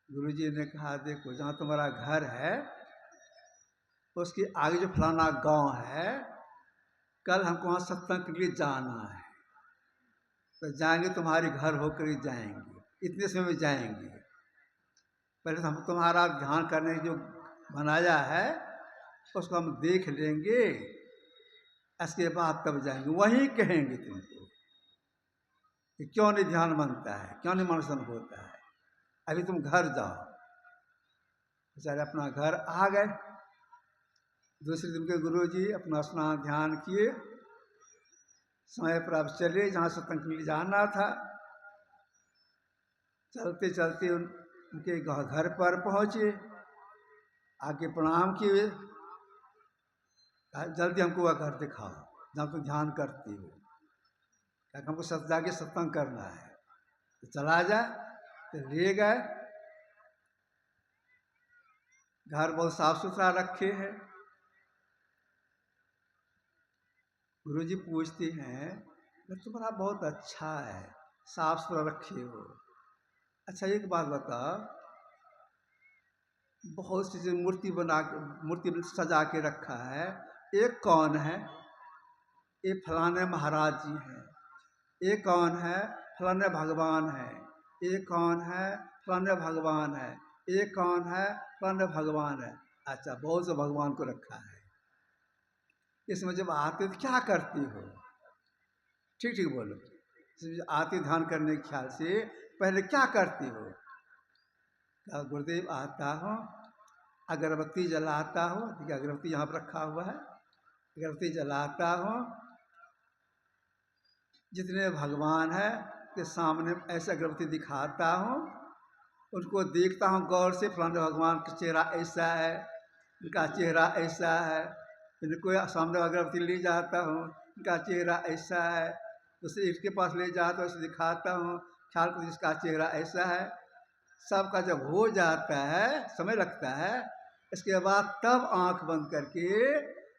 गुरुजी ने कहा, देखो जहाँ तुम्हारा घर है उसके आगे जो फलाना गांव है, कल हमको वहाँ सत्संग के लिए जाना है, तो जाएंगे, तुम्हारे घर होकर ही जाएंगे, इतने समय में जाएंगे। पहले तो हम तुम्हारा ध्यान करने जो बनाया है उसको हम देख लेंगे, इसके बाद तब जाएंगे। वहीं कहेंगे तुमको कि क्यों नहीं ध्यान बनता है, क्यों नहीं मनसन होता है, अभी तुम घर जाओ। बेचारे अपना घर आ गए। दूसरे दिन के गुरुजी अपना स्नान ध्यान किए, समय पर आप चले जहाँ सत्संग के लिए जाना था। चलते चलते उनके घर पर पहुंचे, आके प्रणाम किए, जल्दी हमको वह घर दिखाओ जहाँ तुम ध्यान करती हो, क्या हमको जाके सत्संग करना है। तो चला जा, तो ले गए। घर बहुत साफ सुथरा रखे हैं। गुरुजी पूछते हैं, घर तुम्हारा बहुत अच्छा है, साफ सुथरा रखे हो। अच्छा एक बात बता, बहुत सी मूर्ति सजा के रखा है, एक कौन है? ये फलाने महाराज जी हैं। ये कौन है? फलाने भगवान है। ये कौन है? फलाने भगवान है। ये कौन है? फलाने भगवान है। अच्छा, बहुत से भगवान को रखा है। इसमें जब आते तो क्या करती हो? ठीक ठीक बोलो। आते ध्यान करने के ख्याल से पहले क्या करती हो? क्या गुरुदेव आता हूँ, अगरबत्ती जलाता हूँ, देखिए अगरबत्ती यहाँ पर रखा हुआ है, अगरबत्ती जलाता हूँ, जितने भगवान है के सामने ऐसे अगरबत्ती दिखाता हूँ, उनको देखता हूँ गौर से, फलाने भगवान का चेहरा ऐसा है, इनका चेहरा ऐसा है, इनको सामने अगरबत्ती ले जाता हूँ, इनका चेहरा ऐसा है, उसे इसके पास ले जाता हूँ, उसे दिखाता हूँ, ख्याल करो जिसका चेहरा ऐसा है, सबका जब हो जाता है, समय लगता है, इसके बाद तब आंख बंद करके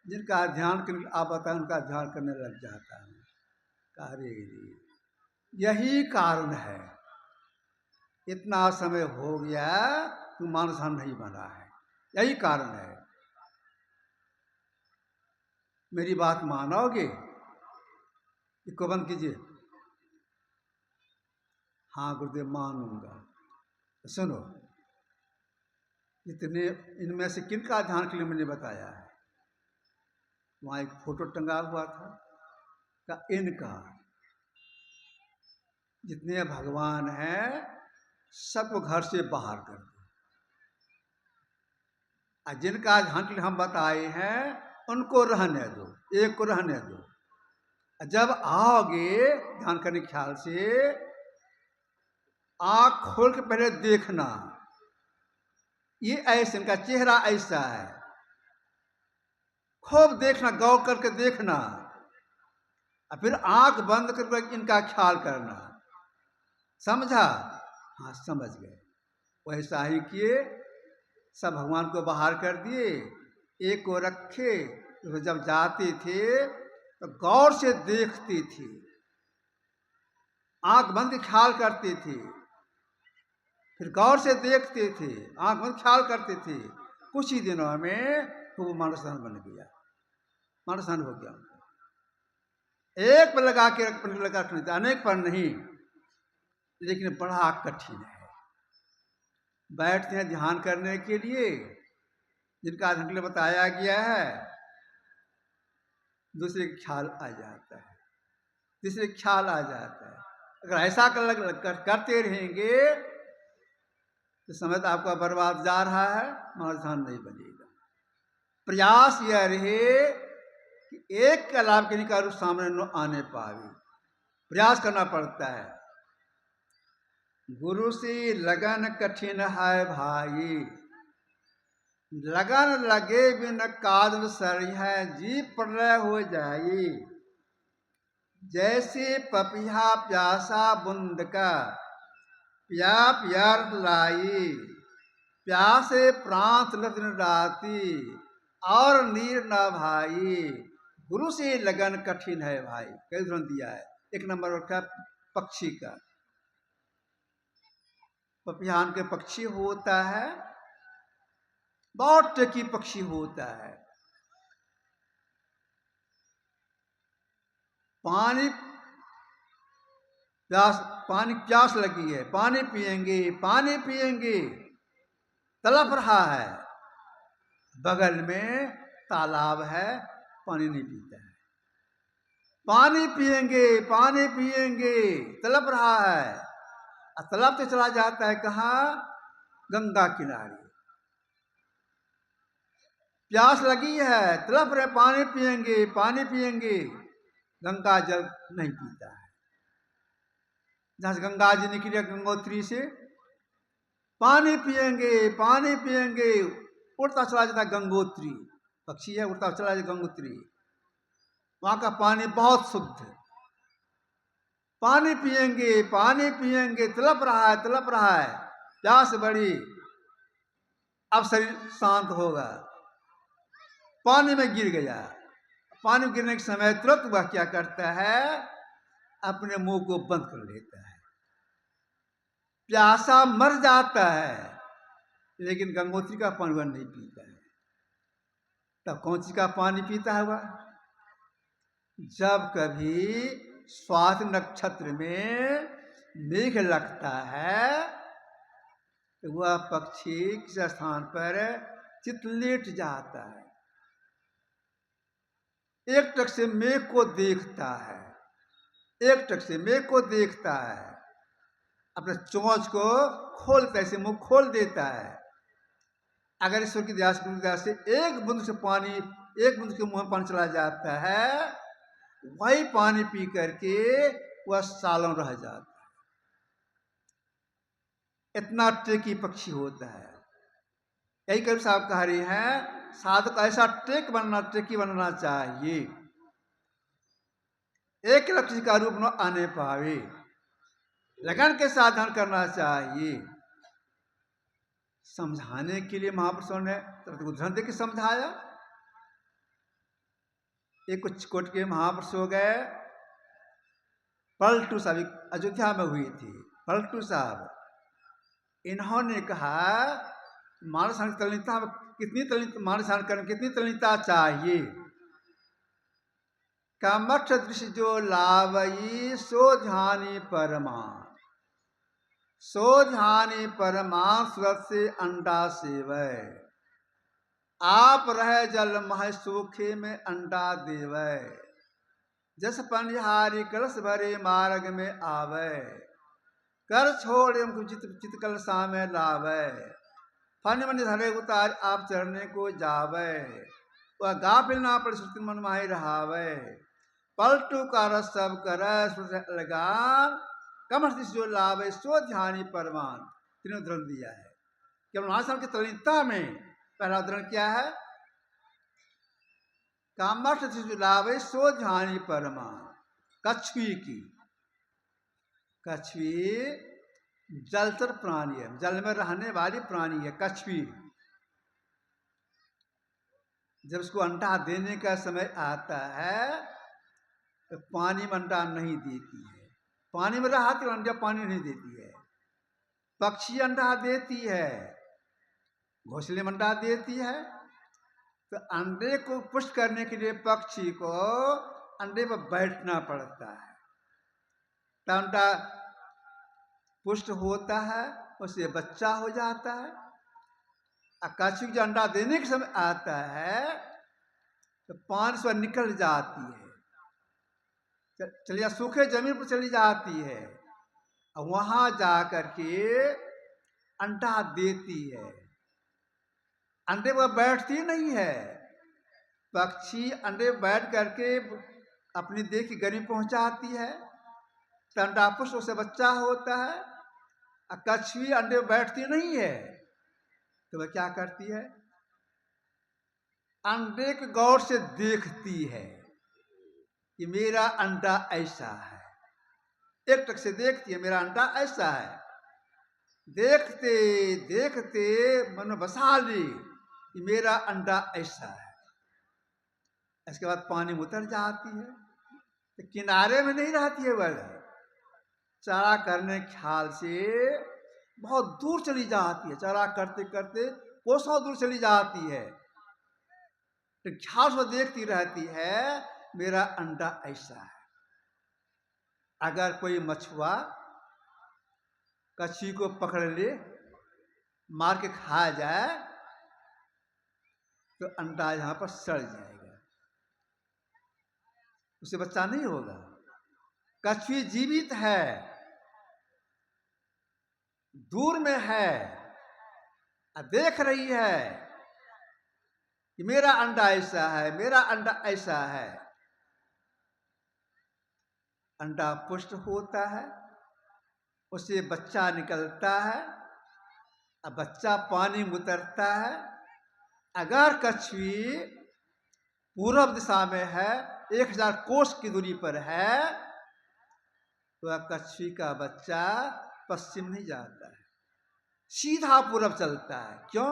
जिनका ध्यान करने आप बताएं उनका ध्यान करने लग जाता है। अरे यही कारण है, इतना समय हो गया तू मानसान नहीं बना है, यही कारण है। मेरी बात मानोगे? इसको बंद कीजिए। हाँ गुरुदेव मानूंगा। सुनो, इतने इनमें से किनका ध्यान के लिए मैंने बताया है? वहां एक फोटो टंगा हुआ था का इनका, जितने भगवान हैं सबको घर से बाहर कर दो, और जिनका ध्यान के लिए हम बताए हैं उनको रहने दो, एक को रहने दो। जब आओगे ध्यान करने के ख्याल से आंख खोल के पहले देखना, ये ऐसे इनका चेहरा ऐसा है, खूब देखना, गौर करके देखना, और फिर आंख बंद करके इनका ख्याल करना। समझा? हाँ समझ गए। वैसा ही किए, सब भगवान को बाहर कर दिए, एक को रखे। तो जब जाते थे तो गौर से देखती थी, आंख बंद के ख्याल करते थे, फिर गौर से देखते थे, आंख बंद ख्याल करते थे। कुछ ही दिनों में वो मानसान बन गया, मानसान हो गया। एक पर लगा के रखना, अनेक पर नहीं, लेकिन बड़ा कठिन है। बैठते हैं ध्यान करने के लिए, जिनका ढंग से बताया गया है, दूसरे ख्याल आ जाता है, तीसरे ख्याल आ जाता है। अगर ऐसा करते रहेंगे तो समय तो आपका बर्बाद जा रहा है, मानसान नहीं बनेगा। प्रयास यह रहे कि एक के अलावा किसी का रूप सामने न आने पावे, प्रयास करना पड़ता है। गुरु से लगन कठिन है भाई, लगन लगे बिन काज सरी है, जी प्रलय हो जाई। जैसे पपिया प्यासा बुंद का प्या प्यार लाई, प्यासे प्रांत दिन राती और नीर न भाई। गुरु से लगन कठिन है भाई, कई उदाहरण दिया है। एक नंबर का पक्षी का, पपियान के पक्षी होता है, बहुत टेकी पक्षी होता है। पानी प्यास लगी है, पानी पिएंगे, पानी पिएंगे, तड़प रहा है, बगल में तालाब है, पानी नहीं पीता है। पानी पिएंगे, पानी पिएंगे, तड़प रहा है, और तड़प तो चला जाता है कहाँ? गंगा किनारे। प्यास लगी है, तड़प रहे, पानी पिएंगे, पानी पिएंगे, गंगा जल नहीं पीता है। जहां से गंगा जी निकली गंगोत्री से, पानी पिएंगे, पानी पिएंगे, उड़ता चला जाता है गंगोत्री, पक्षी है, उड़ता चला जाता गंगोत्री। वहां का पानी बहुत शुद्ध है। पानी पिएंगे, पानी पिएंगे, तड़प रहा है, तड़प रहा है, प्यास बड़ी, अब शरीर शांत होगा, पानी में गिर गया। पानी गिरने के समय तुरंत वह क्या करता है? अपने मुंह को बंद कर लेता है, प्यासा मर जाता है, लेकिन गंगोत्री का पानी वह नहीं पीता है। तब कौन सी का पानी पीता है वह? जब कभी स्वाति नक्षत्र में मेघ लगता है तो वह पक्षी किस स्थान पर चित लेट जाता है, एक टक से मेघ को देखता है, एक टक से मेघ को देखता है, अपने चोंच को खोलता है, ऐसे मुंह खोल देता है। अगर ईश्वर की दया से एक बूंद से पानी, एक बूंद के मुंह में पानी चला जाता है, वही पानी पी करके वह सालों रह जाता है। इतना टेकी पक्षी होता है। यही कबीर साहब कह रहे हैं, साधक ऐसा टेकी बनना चाहिए, एक लक्ष्य का रूप न आने पावे। लगन के साथ धन करना चाहिए। समझाने के लिए महापुरुषों ने उदाहरण देकर समझाया। एक कुछ कोट के महापुरुष हो गए, पलटू साहब, अयोध्या में हुई थी। पलटू साहब, इन्होंने कहा मानस तल्लीनता कितनी मानस करने कितनी तल्लीनता चाहिए। कामक्ष दृश्य जो लावई सो ध्यानी परमान, सो ध्यानी परमान सूरत से अंडा सेवय। आप रह जल मह सूखे में अंडा देवय। जस पनिहारी कलश भरे मार्ग में आवे। कर छोड़ चित कलशा में लावे। फन मन धरे उतार आप चढ़ने को जावे। वह गाफिल ना पड़ श्रुति मन माही रहावे। पलटू का रस सब कर लगान, कमर जो लावे सो ध्यानी परमान। तीनों उदाहरण दिया है। केवल महासाम की तल्लीनता में पहला उदाहरण क्या है? कामर्ष जो लावे सो ध्यानी परमान। कछुई की, कछुई जलचर प्राणी है, जल में रहने वाली प्राणी है कछुई। जब उसको अंडा देने का समय आता है तो पानी में अंडा नहीं देती है, पानी में रहा तो अंडा पानी नहीं देती है। पक्षी अंडा देती है, घोंसले में अंडा देती है। तो अंडे को पुष्ट करने के लिए पक्षी को अंडे पर बैठना पड़ता है। तो अंडा पुष्ट होता है, उससे बच्चा हो जाता है। कछुई जो अंडा देने के समय आता है तो पानी से निकल जाती है, चलिए सूखे जमीन पर चली जाती है और वहां जाकर के अंडा देती है। अंडे पर बैठती नहीं है। पक्षी अंडे पर बैठ करके अपनी देह की गर्मी पहुंचाती है तो अंडा पुष्ट से बच्चा होता है। और कछुई अंडे पर बैठती नहीं है तो वह क्या करती है? अंडे को गौर से देखती है कि मेरा अंडा ऐसा है। एक टक से देखती है मेरा अंडा ऐसा है। देखते देखते मन बसा ली कि मेरा अंडा ऐसा है। इसके बाद पानी में उतर जाती है तो किनारे में नहीं रहती है, वह चारा करने ख्याल से बहुत दूर चली जाती है। चारा करते करते कोसों दूर चली जाती है तो ख्याल से देखती रहती है मेरा अंडा ऐसा है। अगर कोई मछुआ कछुई को पकड़ ले, मार के खा जाए तो अंडा यहां पर सड़ जाएगा, उससे बच्चा नहीं होगा। कछुई जीवित है, दूर में है, देख रही है कि मेरा अंडा ऐसा है, मेरा अंडा ऐसा है। अंडा पुष्ट होता है, उससे बच्चा निकलता है, अब बच्चा पानी में उतरता है। अगर कछुई पूर्व दिशा में है, 1000 कोस की दूरी पर है, तो वह कछुई का बच्चा पश्चिम नहीं जाता है, सीधा पूर्व चलता है। क्यों?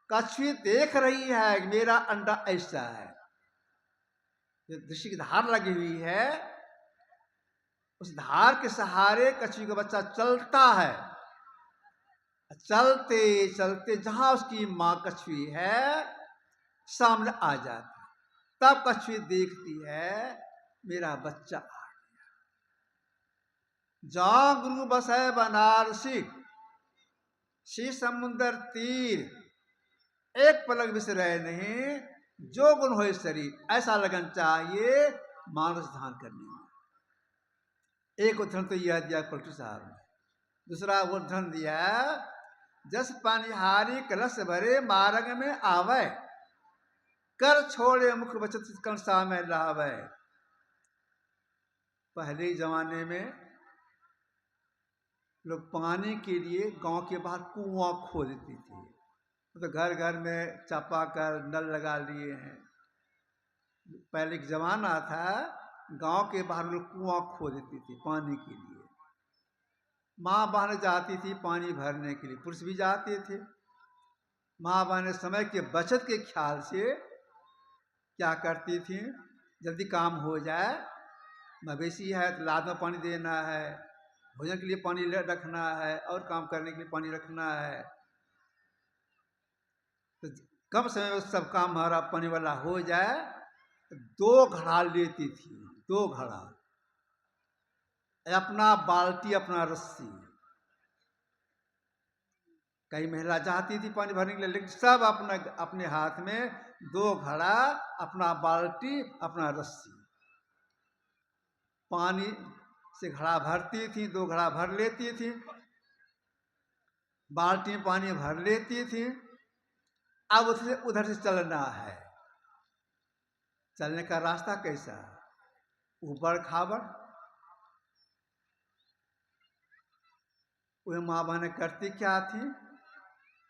कछुई देख रही है कि मेरा अंडा ऐसा है। जो दृष्टि की धार लगी हुई है, उस धार के सहारे कछुई का बच्चा चलता है। चलते चलते जहां उसकी मां कछुई है सामने आ जाती है, तब कछुई देखती है मेरा बच्चा आ गया। जहां गुरु बसे बनारसी, शी समुंदर तीर, एक पलक बिसरे नहीं, जो गुण हो शरीर। ऐसा लगन चाहिए मानस धान करने में। एक उदाहरण तो यह दिया पलटू साहब ने। दूसरा उदाहरण दिया, जस पानिहारी कलश भरे मार्ग में आवे। कर छोड़े मुख बचत कंसा में लावे। पहले जमाने में लोग पानी के लिए गांव के बाहर कुआं खोदती थी। तो घर घर में चापाकल नल लगा लिए हैं। पहले एक जमाना था, गांव के बाहर लोग कुआं खोदती थी पानी के लिए। माँ बहन जाती थी पानी भरने के लिए, पुरुष भी जाते थे। माँ बहन समय के बचत के ख्याल से क्या करती थी, जल्दी काम हो जाए, मवेशी है तो लाद में पानी देना है, भोजन के लिए पानी रखना है, और काम करने के लिए पानी रखना है, तो कम समय में सब काम हमारा पानी वाला हो जाए, तो 2 घड़ा लेती थी, 2 घड़ा, अपना बाल्टी अपना रस्सी। कई महिला चाहती थी पानी भरने के लिए, लेकिन सब अपने हाथ में 2 घड़ा, अपना बाल्टी अपना रस्सी, पानी से घड़ा भरती थी, 2 घड़ा भर लेती थी, बाल्टी में पानी भर लेती थी। अब उधर से चलना है। चलने का रास्ता कैसा, ऊबड़ खाबड़। वह माँ बहनें करती क्या थी,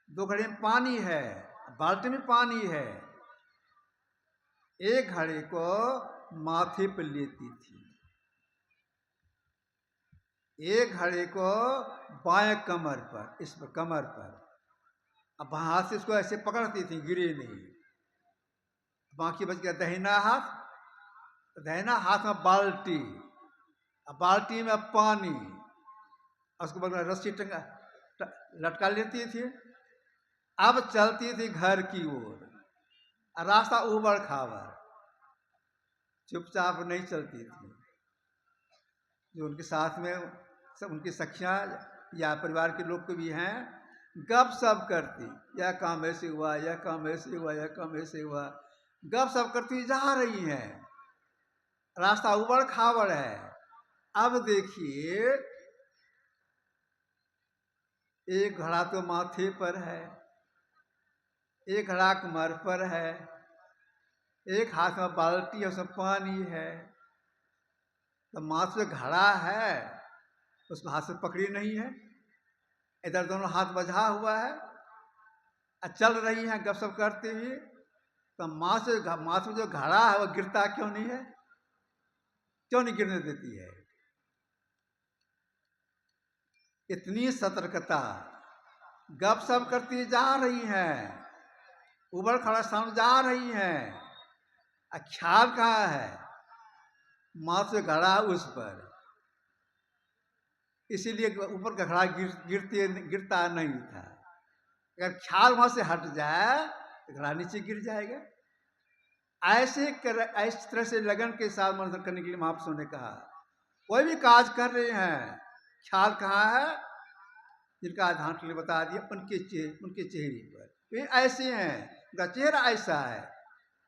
2 घड़े में पानी है, बाल्टी में पानी है, एक घड़े को माथे पर लेती थी, एक घड़े को बाएं कमर पर, इस पर कमर पर, अब हाथ से इसको ऐसे पकड़ती थी, गिरे नहीं। बाकी बच गया दाहिना हाथ, दाहिना हाथ में बाल्टी, बाल्टी में पानी, उसको बगल में रस्सी लटका लेती थी। अब चलती थी घर की ओर, रास्ता ऊबड़ खाबड़, चुपचाप नहीं चलती थी। जो उनके साथ में सब उनकी सखियां या परिवार के लोग को भी हैं, गप सप करती, यह काम ऐसे हुआ, यह काम ऐसे हुआ, यह काम ऐसे हुआ, गप सप करती जा रही हैं। रास्ता ऊबड़ खाबड़ है। अब देखिए, एक घड़ा तो माथे पर है, एक घड़ा कमर पर है, एक हाथ में बाल्टी है, उसमें पानी है, तो माथे पे घड़ा है, उसको हाथ से पकड़ी नहीं है, इधर दोनों हाथ बंधा हुआ है, चल रही हैं गप सप करते हुए। तो माथे जो घड़ा है वो गिरता क्यों नहीं है, क्यों नहीं गिरने देती है? इतनी सतर्कता, गप सप करती जा रही हैं, उबड़ खड़ा सामने जा रही हैं, ख्याल कहाँ है, माथे घड़ा उस पर, इसीलिए ऊपर का घड़ा गिरता नहीं था। अगर ख्याल वहां से हट जाए तो घड़ा नीचे गिर जाएगा। ऐसे तरह से लगन के साथ मंथन करने के लिए महापुरुषों ने कहा। कोई भी काज कर रहे हैं, ख्याल कहाँ है, जिनका आधार के लिए बता दिया, उनके चेहरे पर, वे ऐसे हैं, उनका चेहरा ऐसा है,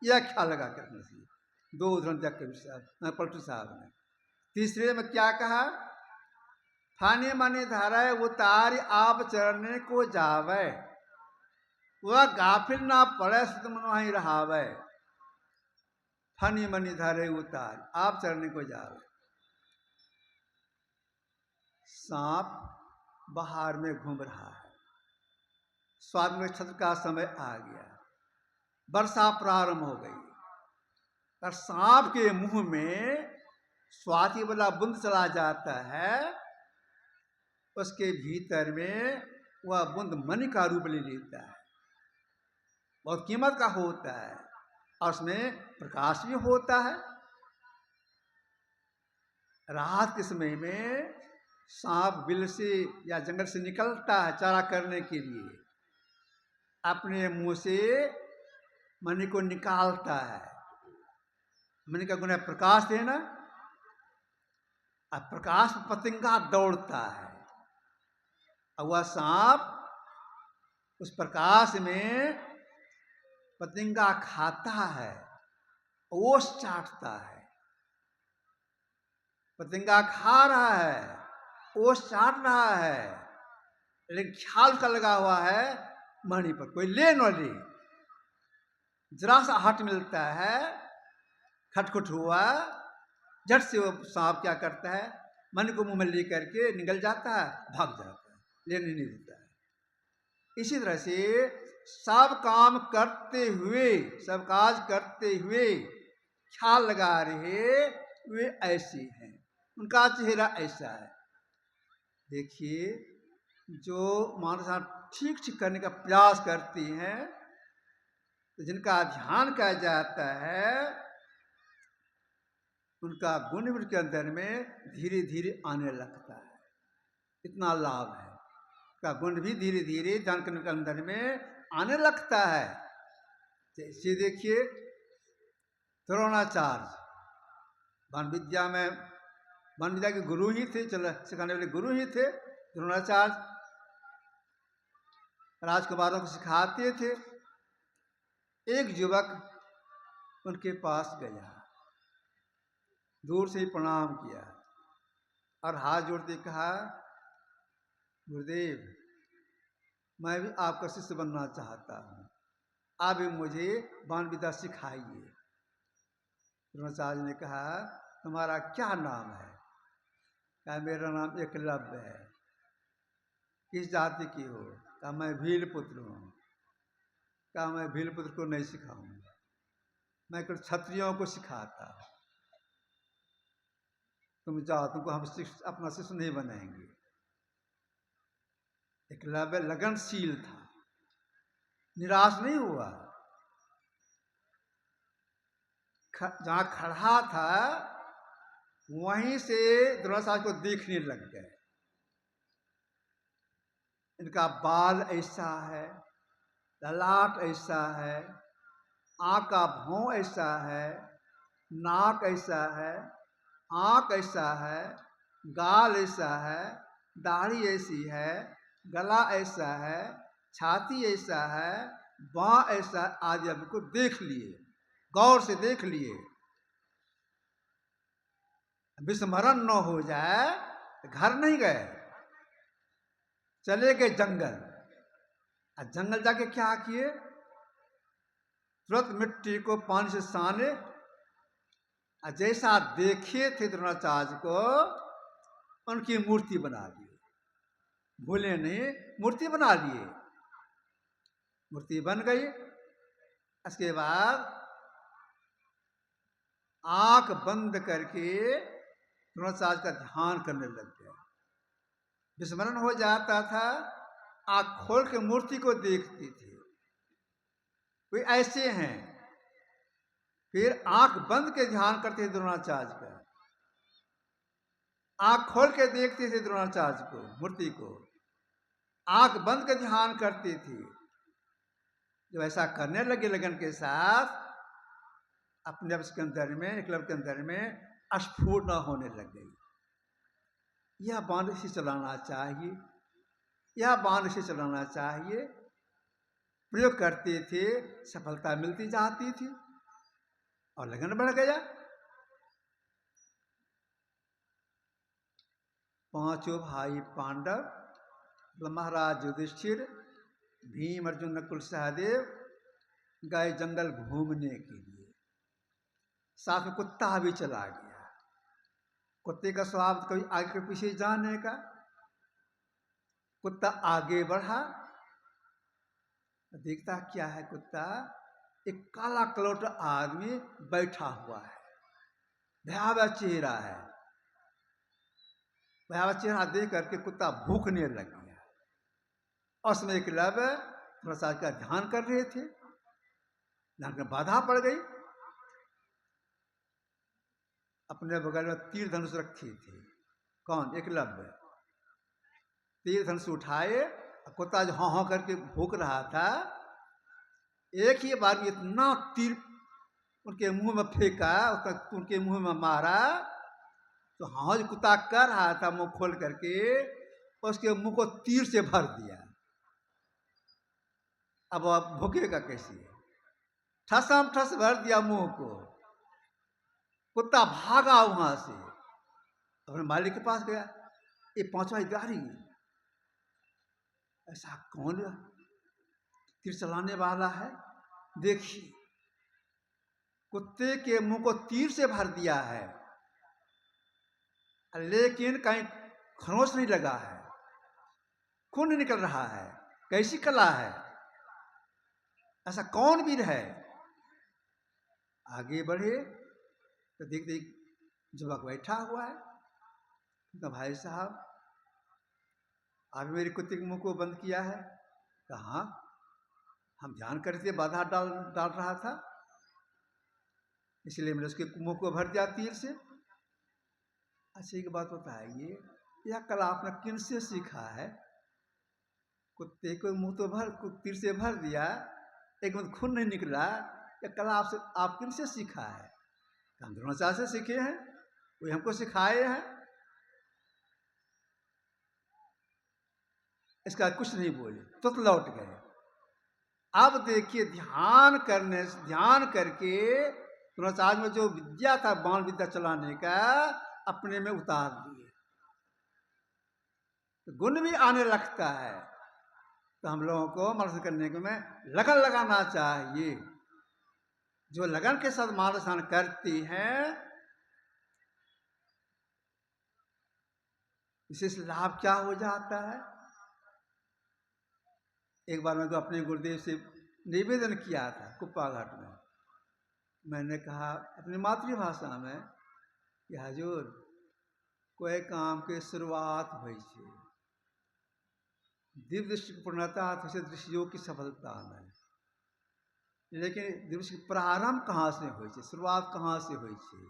यह ख्याल लगा करने से। 2 उदाहरण दिया कबीर साहब, पलटू साहब ने। तीसरे में क्या कहा, फानी मनी धारा उतार आप चरने को जावे, वह गाफिल ना पड़े सुत मन वहीं रहावे। फनी मनी धारे उतार आप चरने को जावे। सांप बाहर में घूम रहा है, स्वाद नक्षत्र का समय आ गया, वर्षा प्रारंभ हो गई, और सांप के मुंह में स्वाति वाला बूंद चला जाता है, उसके भीतर में वह बूंद मणि का रूप ले लेता है, बहुत कीमत का होता है, और उसमें प्रकाश भी होता है। रात के समय में सांप बिल से या जंगल से निकलता है चारा करने के लिए, अपने मुंह से मणि को निकालता है। मणि का गुण है प्रकाश देना, और प्रकाश में पतंगा दौड़ता है, और वह सांप उस प्रकाश में पतंगा खाता है, ओस चाटता है। पतंगा खा रहा है, ओस चाट रहा है, लेकिन ख्याल का लगा हुआ है मणि पर, कोई ले न ले। जरा सा हट मिलता है, खटखट हुआ, झट से वो सांप क्या करता है, मणि को मुंह में ले करके निकल जाता है, भाग जाता है, लेने नहीं देता है। इसी तरह से सब काम करते हुए, सब काज करते हुए ख्याल लगा रहे, वे ऐसे हैं, उनका चेहरा ऐसा है। देखिए, जो मानस ठीक ठीक करने का प्रयास करती हैं, तो जिनका ध्यान किया जाता है, उनका गुण उनके अंदर में धीरे धीरे आने लगता है। इतना लाभ है, का गुण भी धीरे धीरे ध्यान करने के अंदर में आने लगता है। जैसे देखिए, द्रोणाचार्य वन विद्या के गुरु ही थे, चल सिखाने वाले गुरु ही थे। द्रोणाचार्य राजकुमारों को सिखाते थे। एक युवक उनके पास गया, दूर से ही प्रणाम किया और हाथ जोड़ते कहा, गुरुदेव, मैं भी आपका शिष्य बनना चाहता हूँ, आप भी मुझे बाण विद्या सिखाइए। द्रोणाचार्य ने कहा, तुम्हारा क्या नाम है? कहा, मेरा नाम एकलव्य है। किस जाति की हो? कहा, मैं भील पुत्र हूँ। कहा, मैं भील पुत्र को नहीं सिखाऊंगा, मैं कुछ क्षत्रियों को सिखाता। तुम जाओ, तुमको हम अपना शिष्य नहीं बनाएंगे। एकलव्य लगनशील था, निराश नहीं हुआ। जहां खड़ा था वहीं से द्रोणाचार्य को देखने लग गए। इनका बाल ऐसा है, ललाट ऐसा है, आँख का भौं ऐसा है, नाक ऐसा है, आँख ऐसा है, गाल ऐसा है, दाढ़ी ऐसी है, गला ऐसा है, छाती ऐसा है, बाँ ऐसा, आदि को देख लिए, गौर से देख लिए। विस्मरण न हो जाए तो घर नहीं गए, चले गए जंगल। और जंगल जाके क्या किए? तुरंत मिट्टी को पानी से साने, और जैसा देखे थे द्रोणाचार्य को, उनकी मूर्ति बना दी। भूले नहीं, मूर्ति बना लिए। मूर्ति बन गई। इसके बाद आंख बंद करके द्रोणाचार्य का ध्यान करने लग गया। विस्मरण हो जाता था, आंख खोल के मूर्ति को देखती थी, वे ऐसे हैं। फिर आंख बंद के ध्यान करते थे द्रोणाचार्य का, आंख खोल के देखते थे द्रोणाचार्य को, मूर्ति को, आंख बंद के ध्यान करती थी। जब ऐसा करने लगे लगन के साथ, अपने आप के अंदर में, एकलव्य के अंदर में स्फूर्णा होने लग गई। यह बाण से चलाना चाहिए, यह बाण से चलाना चाहिए। प्रयोग करते थे, सफलता मिलती जाती थी और लगन बढ़ गया। पांचों भाई पांडव, महाराज युधिष्ठिर, भीम, अर्जुन, नकुल, सहदेव गए जंगल घूमने के लिए। साथ में कुत्ता भी चला गया। कुत्ते का स्वभाव कभी आगे के पीछे जाने का। कुत्ता आगे बढ़ा, देखता क्या है कुत्ता? एक काला कलौट आदमी बैठा हुआ है, भयावह चेहरा है। भयावह चेहरा देख करके कुत्ता भूखने लग गया। और उसमें एकलव्य द्रोणाचार्य का ध्यान कर रहे थे, ध्यान में बाधा पड़ गई। अपने बगल में तीर धनुष रखी थी। कौन? एकलव्य। तीर धनुष उठाए, कुत्ता जो हाँ हाँ करके भूख रहा था, एक ही बार इतना तीर उनके मुंह में फेंका, उनके मुंह में मारा, तो हाँ जो कुत्ता कर रहा था मुंह खोल करके, उसके मुंह को तीर से भर दिया। अब भूखेगा कैसे? ठसम ठस भर दिया मुंह को। कुत्ता भागा वहां से, अपने मालिक के पास गया। ये पांचवा अधिकारी, ऐसा कौन तीर चलाने वाला है? देखिए, कुत्ते के मुंह को तीर से भर दिया है, लेकिन कहीं खरोच नहीं लगा है, खून नहीं निकल रहा है। कैसी कला है? ऐसा कौन वीर है? आगे बढ़े तो देख युवक बैठा हुआ है। तो भाई साहब, आप मेरे कुत्ते के मुंह को बंद किया है? कहा हम ध्यान करते बाधा डाल डाल रहा था, इसलिए मैंने उसके मुंह को भर दिया तीर से। अच्छा एक बात बताइए, यह कला आपने किन से सीखा है? कुत्ते को मुंह तो तीर से भर दिया, एक मतलब खून नहीं निकला, यह कला आपसे आप किन से सीखा है? हम द्रोणाचार्य से सीखे हैं, वही हमको सिखाए हैं। इसका कुछ नहीं बोले, तुरंत लौट गए। अब देखिए ध्यान करके द्रोणाचार्य में जो विद्या था बाण विद्या चलाने का अपने में उतार दिए, तो गुण भी आने लगता है। तो हम लोगों को मार्गदर्शन करने के में लगन लगाना चाहिए। जो लगन के साथ मार्गदर्शन करती हैं, विशेष लाभ क्या हो जाता है। एक बार मैं तो अपने गुरुदेव से निवेदन किया था कुप्पा घाट में, मैंने कहा अपनी मातृभाषा में कि हजूर कोई काम के शुरुआत हुई छे, दिव्य दृष्टि की पूर्णता से दृष्टियों की सफलता में, लेकिन दिव्य दृष्टि प्रारंभ कहाँ से हुई छे, शुरुआत कहाँ से हुई छे?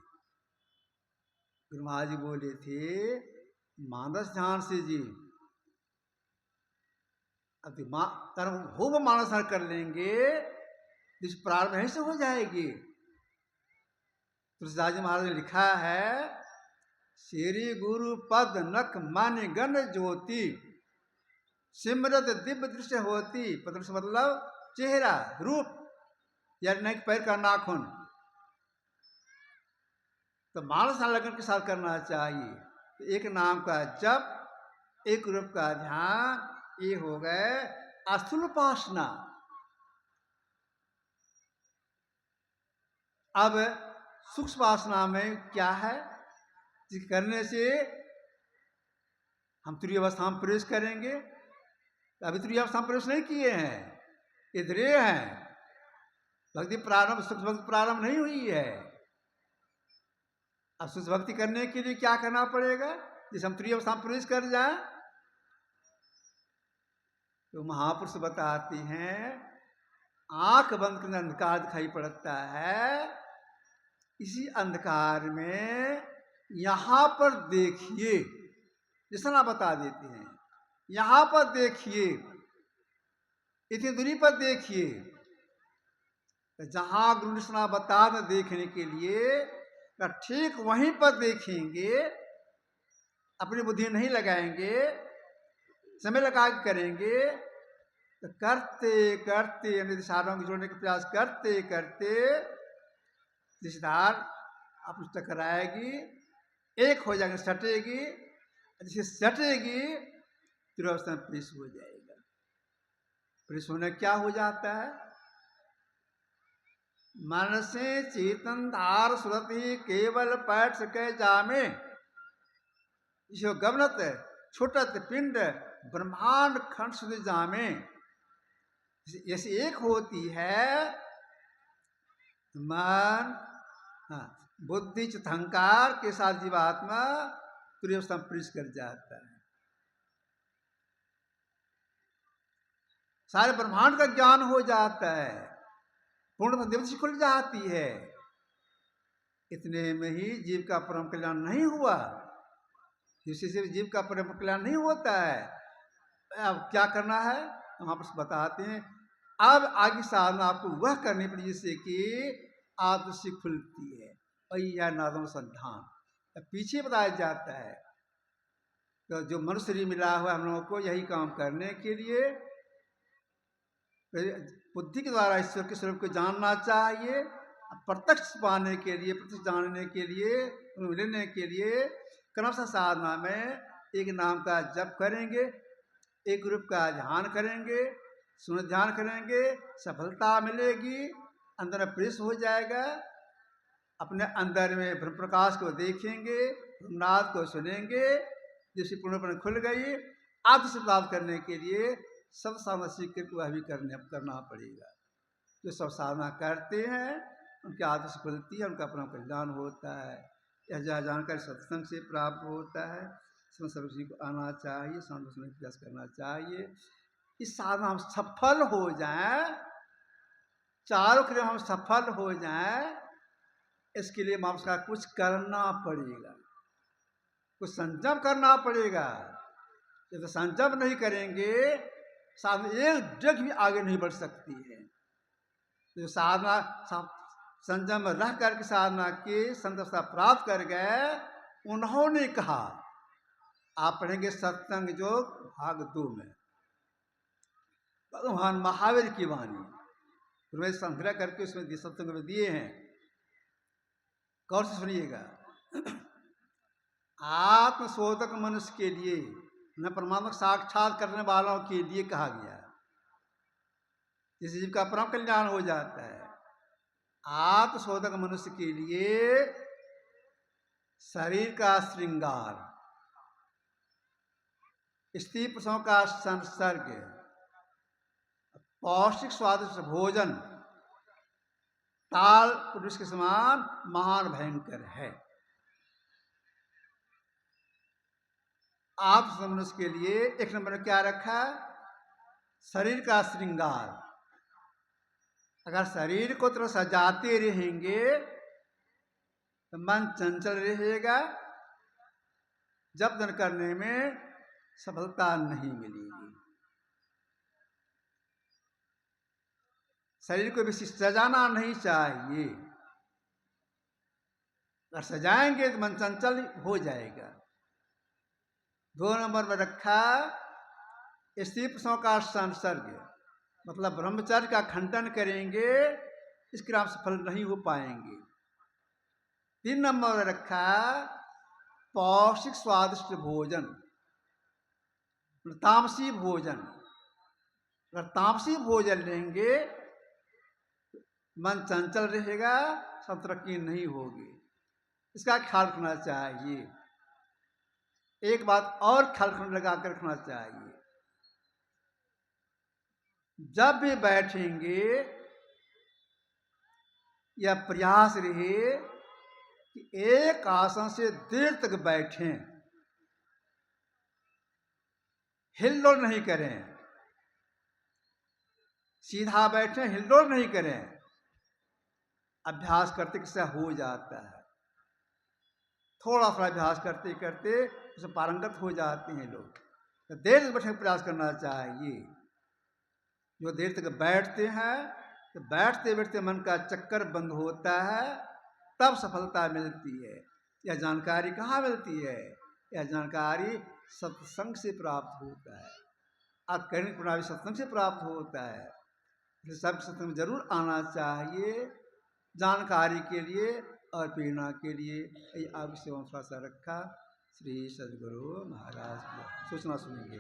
गुरु महाराज जी बोले थे मानस ध्यान से जी, कर्म खूब मानस ध्यान कर लेंगे, जिस प्रारंभ यहीं से हो जाएगी। तुलसीदास जी महाराज ने लिखा है, श्री गुरु पद नख मन गण ज्योति, सिमरत दिव्य दृश्य होती। पद मतलब चेहरा रूप या नेक पैर का नाखून। तो मानस लगन के साथ करना चाहिए। तो एक नाम का जप, एक रूप का ध्यान, ये हो गए अस्थूल उपासना। अब सूक्ष्म उपासना में क्या है, जिस करने से हम तुरीय अवस्था में प्रवेश करेंगे। अभी तुरीय अवस्था में प्रवेश नहीं किए हैं, इधर हैं। भक्ति प्रारंभ, सूक्ष्म भक्ति प्रारंभ नहीं हुई है। अब सूक्ष्म भक्ति करने के लिए क्या करना पड़ेगा? जिस हम तुरीय अवस्था में प्रवेश कर जाए, तो महापुरुष बताते हैं आंख बंद करने अंधकार दिखाई पड़ता है, इसी अंधकार में यहां पर देखिए, जैसा ना बता देते हैं, यहां पर देखिए, इतनी दूरी पर देखिए। जहां गुरु निष्णा बता न देखने के लिए, ठीक वहीं पर देखेंगे, अपनी बुद्धि नहीं लगाएंगे, समय लगा के करेंगे, तो करते करते दिशाओं को जोड़ने का प्रयास करते करते दिशदार आपस टकराएगी, एक हो जाएगी, सटेगी। जैसे सटेगी तो अवस्था में प्रवेश हो जाएगा। प्रवेश होने क्या हो जाता है? मन से चेतन धार सुरति केवल पैठ सके जामे, जो गवनत छुटत पिंड ब्रह्मांड खंड सुध जामे। जैसे एक होती है मन, बुद्धि चित्तहंकार के साथ जीवात्मा तुरीय अवस्था में प्रवेश कर जाता है। सारे ब्रह्मांड का ज्ञान हो जाता है, पूर्ण दिवस खुल जाती है। इतने में ही जीव का परम कल्याण नहीं हुआ, इसी से जीव का परम कल्याण नहीं होता है। अब क्या करना है वहां पर बताते हैं। अब आगे साधना आपको वह करनी पड़ी जिससे कि आदर्शी खुलती है, यह नादम संधान पीछे बताया जाता है। तो जो मनुष्य शरीर मिला हुआ हम लोगों को यही काम करने के लिए बुद्धि के द्वारा ईश्वर के स्वरूप को जानना चाहिए। प्रत्यक्ष पाने के लिए, प्रत्यक्ष जानने के लिए, लेने के लिए क्रमशः साधना में एक नाम का जप करेंगे, एक रूप का ध्यान करेंगे, सुन ध्यान करेंगे, सफलता मिलेगी, अंदर में प्रवेश हो जाएगा। अपने अंदर में ब्रह्म प्रकाश को देखेंगे, नाद को सुनेंगे, जिसकी पूर्णपण खुल गई। आत्म से प्राप्त करने के लिए सब साधना सीख कर वह भी करना पड़ेगा। जो सब साधना करते हैं उनकी आत्म से खुलती है, उनका अपना कल्याण होता है। यह जानकारी सत्संग से प्राप्त होता है। इसमें सभी को आना चाहिए, शांत सुनने का प्रयास करना चाहिए। इस साधना हम सफल हो जाएं, चारों क्रिया हम सफल हो जाएं, इसके लिए मानस का कुछ करना पड़ेगा, कुछ संयम करना पड़ेगा। जब तो संयम नहीं करेंगे साधना एक डेग भी आगे नहीं बढ़ सकती है। तो साधना संयम में रह करके साधना की संतोषता प्राप्त कर गए। उन्होंने कहा, आप पढ़ेंगे सत्संग योग भाग 2 में भगवान महावीर की वाणी उन्होंने संग्रह करके उसमें सत्संग में दिए हैं। गौर से सुनिएगा। आत्मशोधक मनुष्य के लिए न परमात्मा साक्षात करने वालों के लिए कहा गया, जिस जीव का परम कल्याण हो जाता है। आत्मशोधक मनुष्य के लिए शरीर का श्रृंगार, स्त्री पुरुषों का संसर्ग, पौष्टिक स्वादिष्ट भोजन ताल पुरुष के समान महान भयंकर है। आप मनुष्य के लिए एक नंबर में क्या रखा? शरीर का श्रृंगार। अगर शरीर को तरह सजाते रहेंगे तो मन चंचल रहेगा, जब्त करने में सफलता नहीं मिलेगी। शरीर को बेसी सजाना नहीं चाहिए। अगर सजाएंगे तो मन चंचल हो जाएगा। 2 नंबर में रखा स्त्री पुरुषों का संसर्ग, मतलब ब्रह्मचर्य का खंडन करेंगे, इसके आप सफल नहीं हो पाएंगे। 3 नंबर में रखा पौष्टिक स्वादिष्ट भोजन, तामसी भोजन। अगर तामसी भोजन लेंगे मन चंचल रहेगा, सब तरक्की नहीं होगी। इसका ख्याल रखना चाहिए। एक बात और ख्याल लगा कर रखना चाहिए, जब भी बैठेंगे या प्रयास रहे कि एक आसन से देर तक बैठें, हिलडोल नहीं करें, सीधा बैठें, हिलडोल नहीं करें। अभ्यास करते किससे हो जाता है, थोड़ा सा अभ्यास करते करते उसमें पारंगत हो जाते हैं लोग। तो देर तक बैठने का प्रयास करना चाहिए। जो देर तक बैठते हैं तो बैठते बैठते मन का चक्कर बंद होता है, तब सफलता मिलती है। यह जानकारी कहाँ मिलती है? यह जानकारी सत्संग से प्राप्त होता है। आप करने प्रणाली सत्संग से प्राप्त होता है। सब सत्संग में जरूर आना चाहिए, जानकारी के लिए और प्रेरणा के लिए। आप सेवा थोड़ा सा रखा। श्री सद्गुरु महाराज की सूचना सुनेंगे।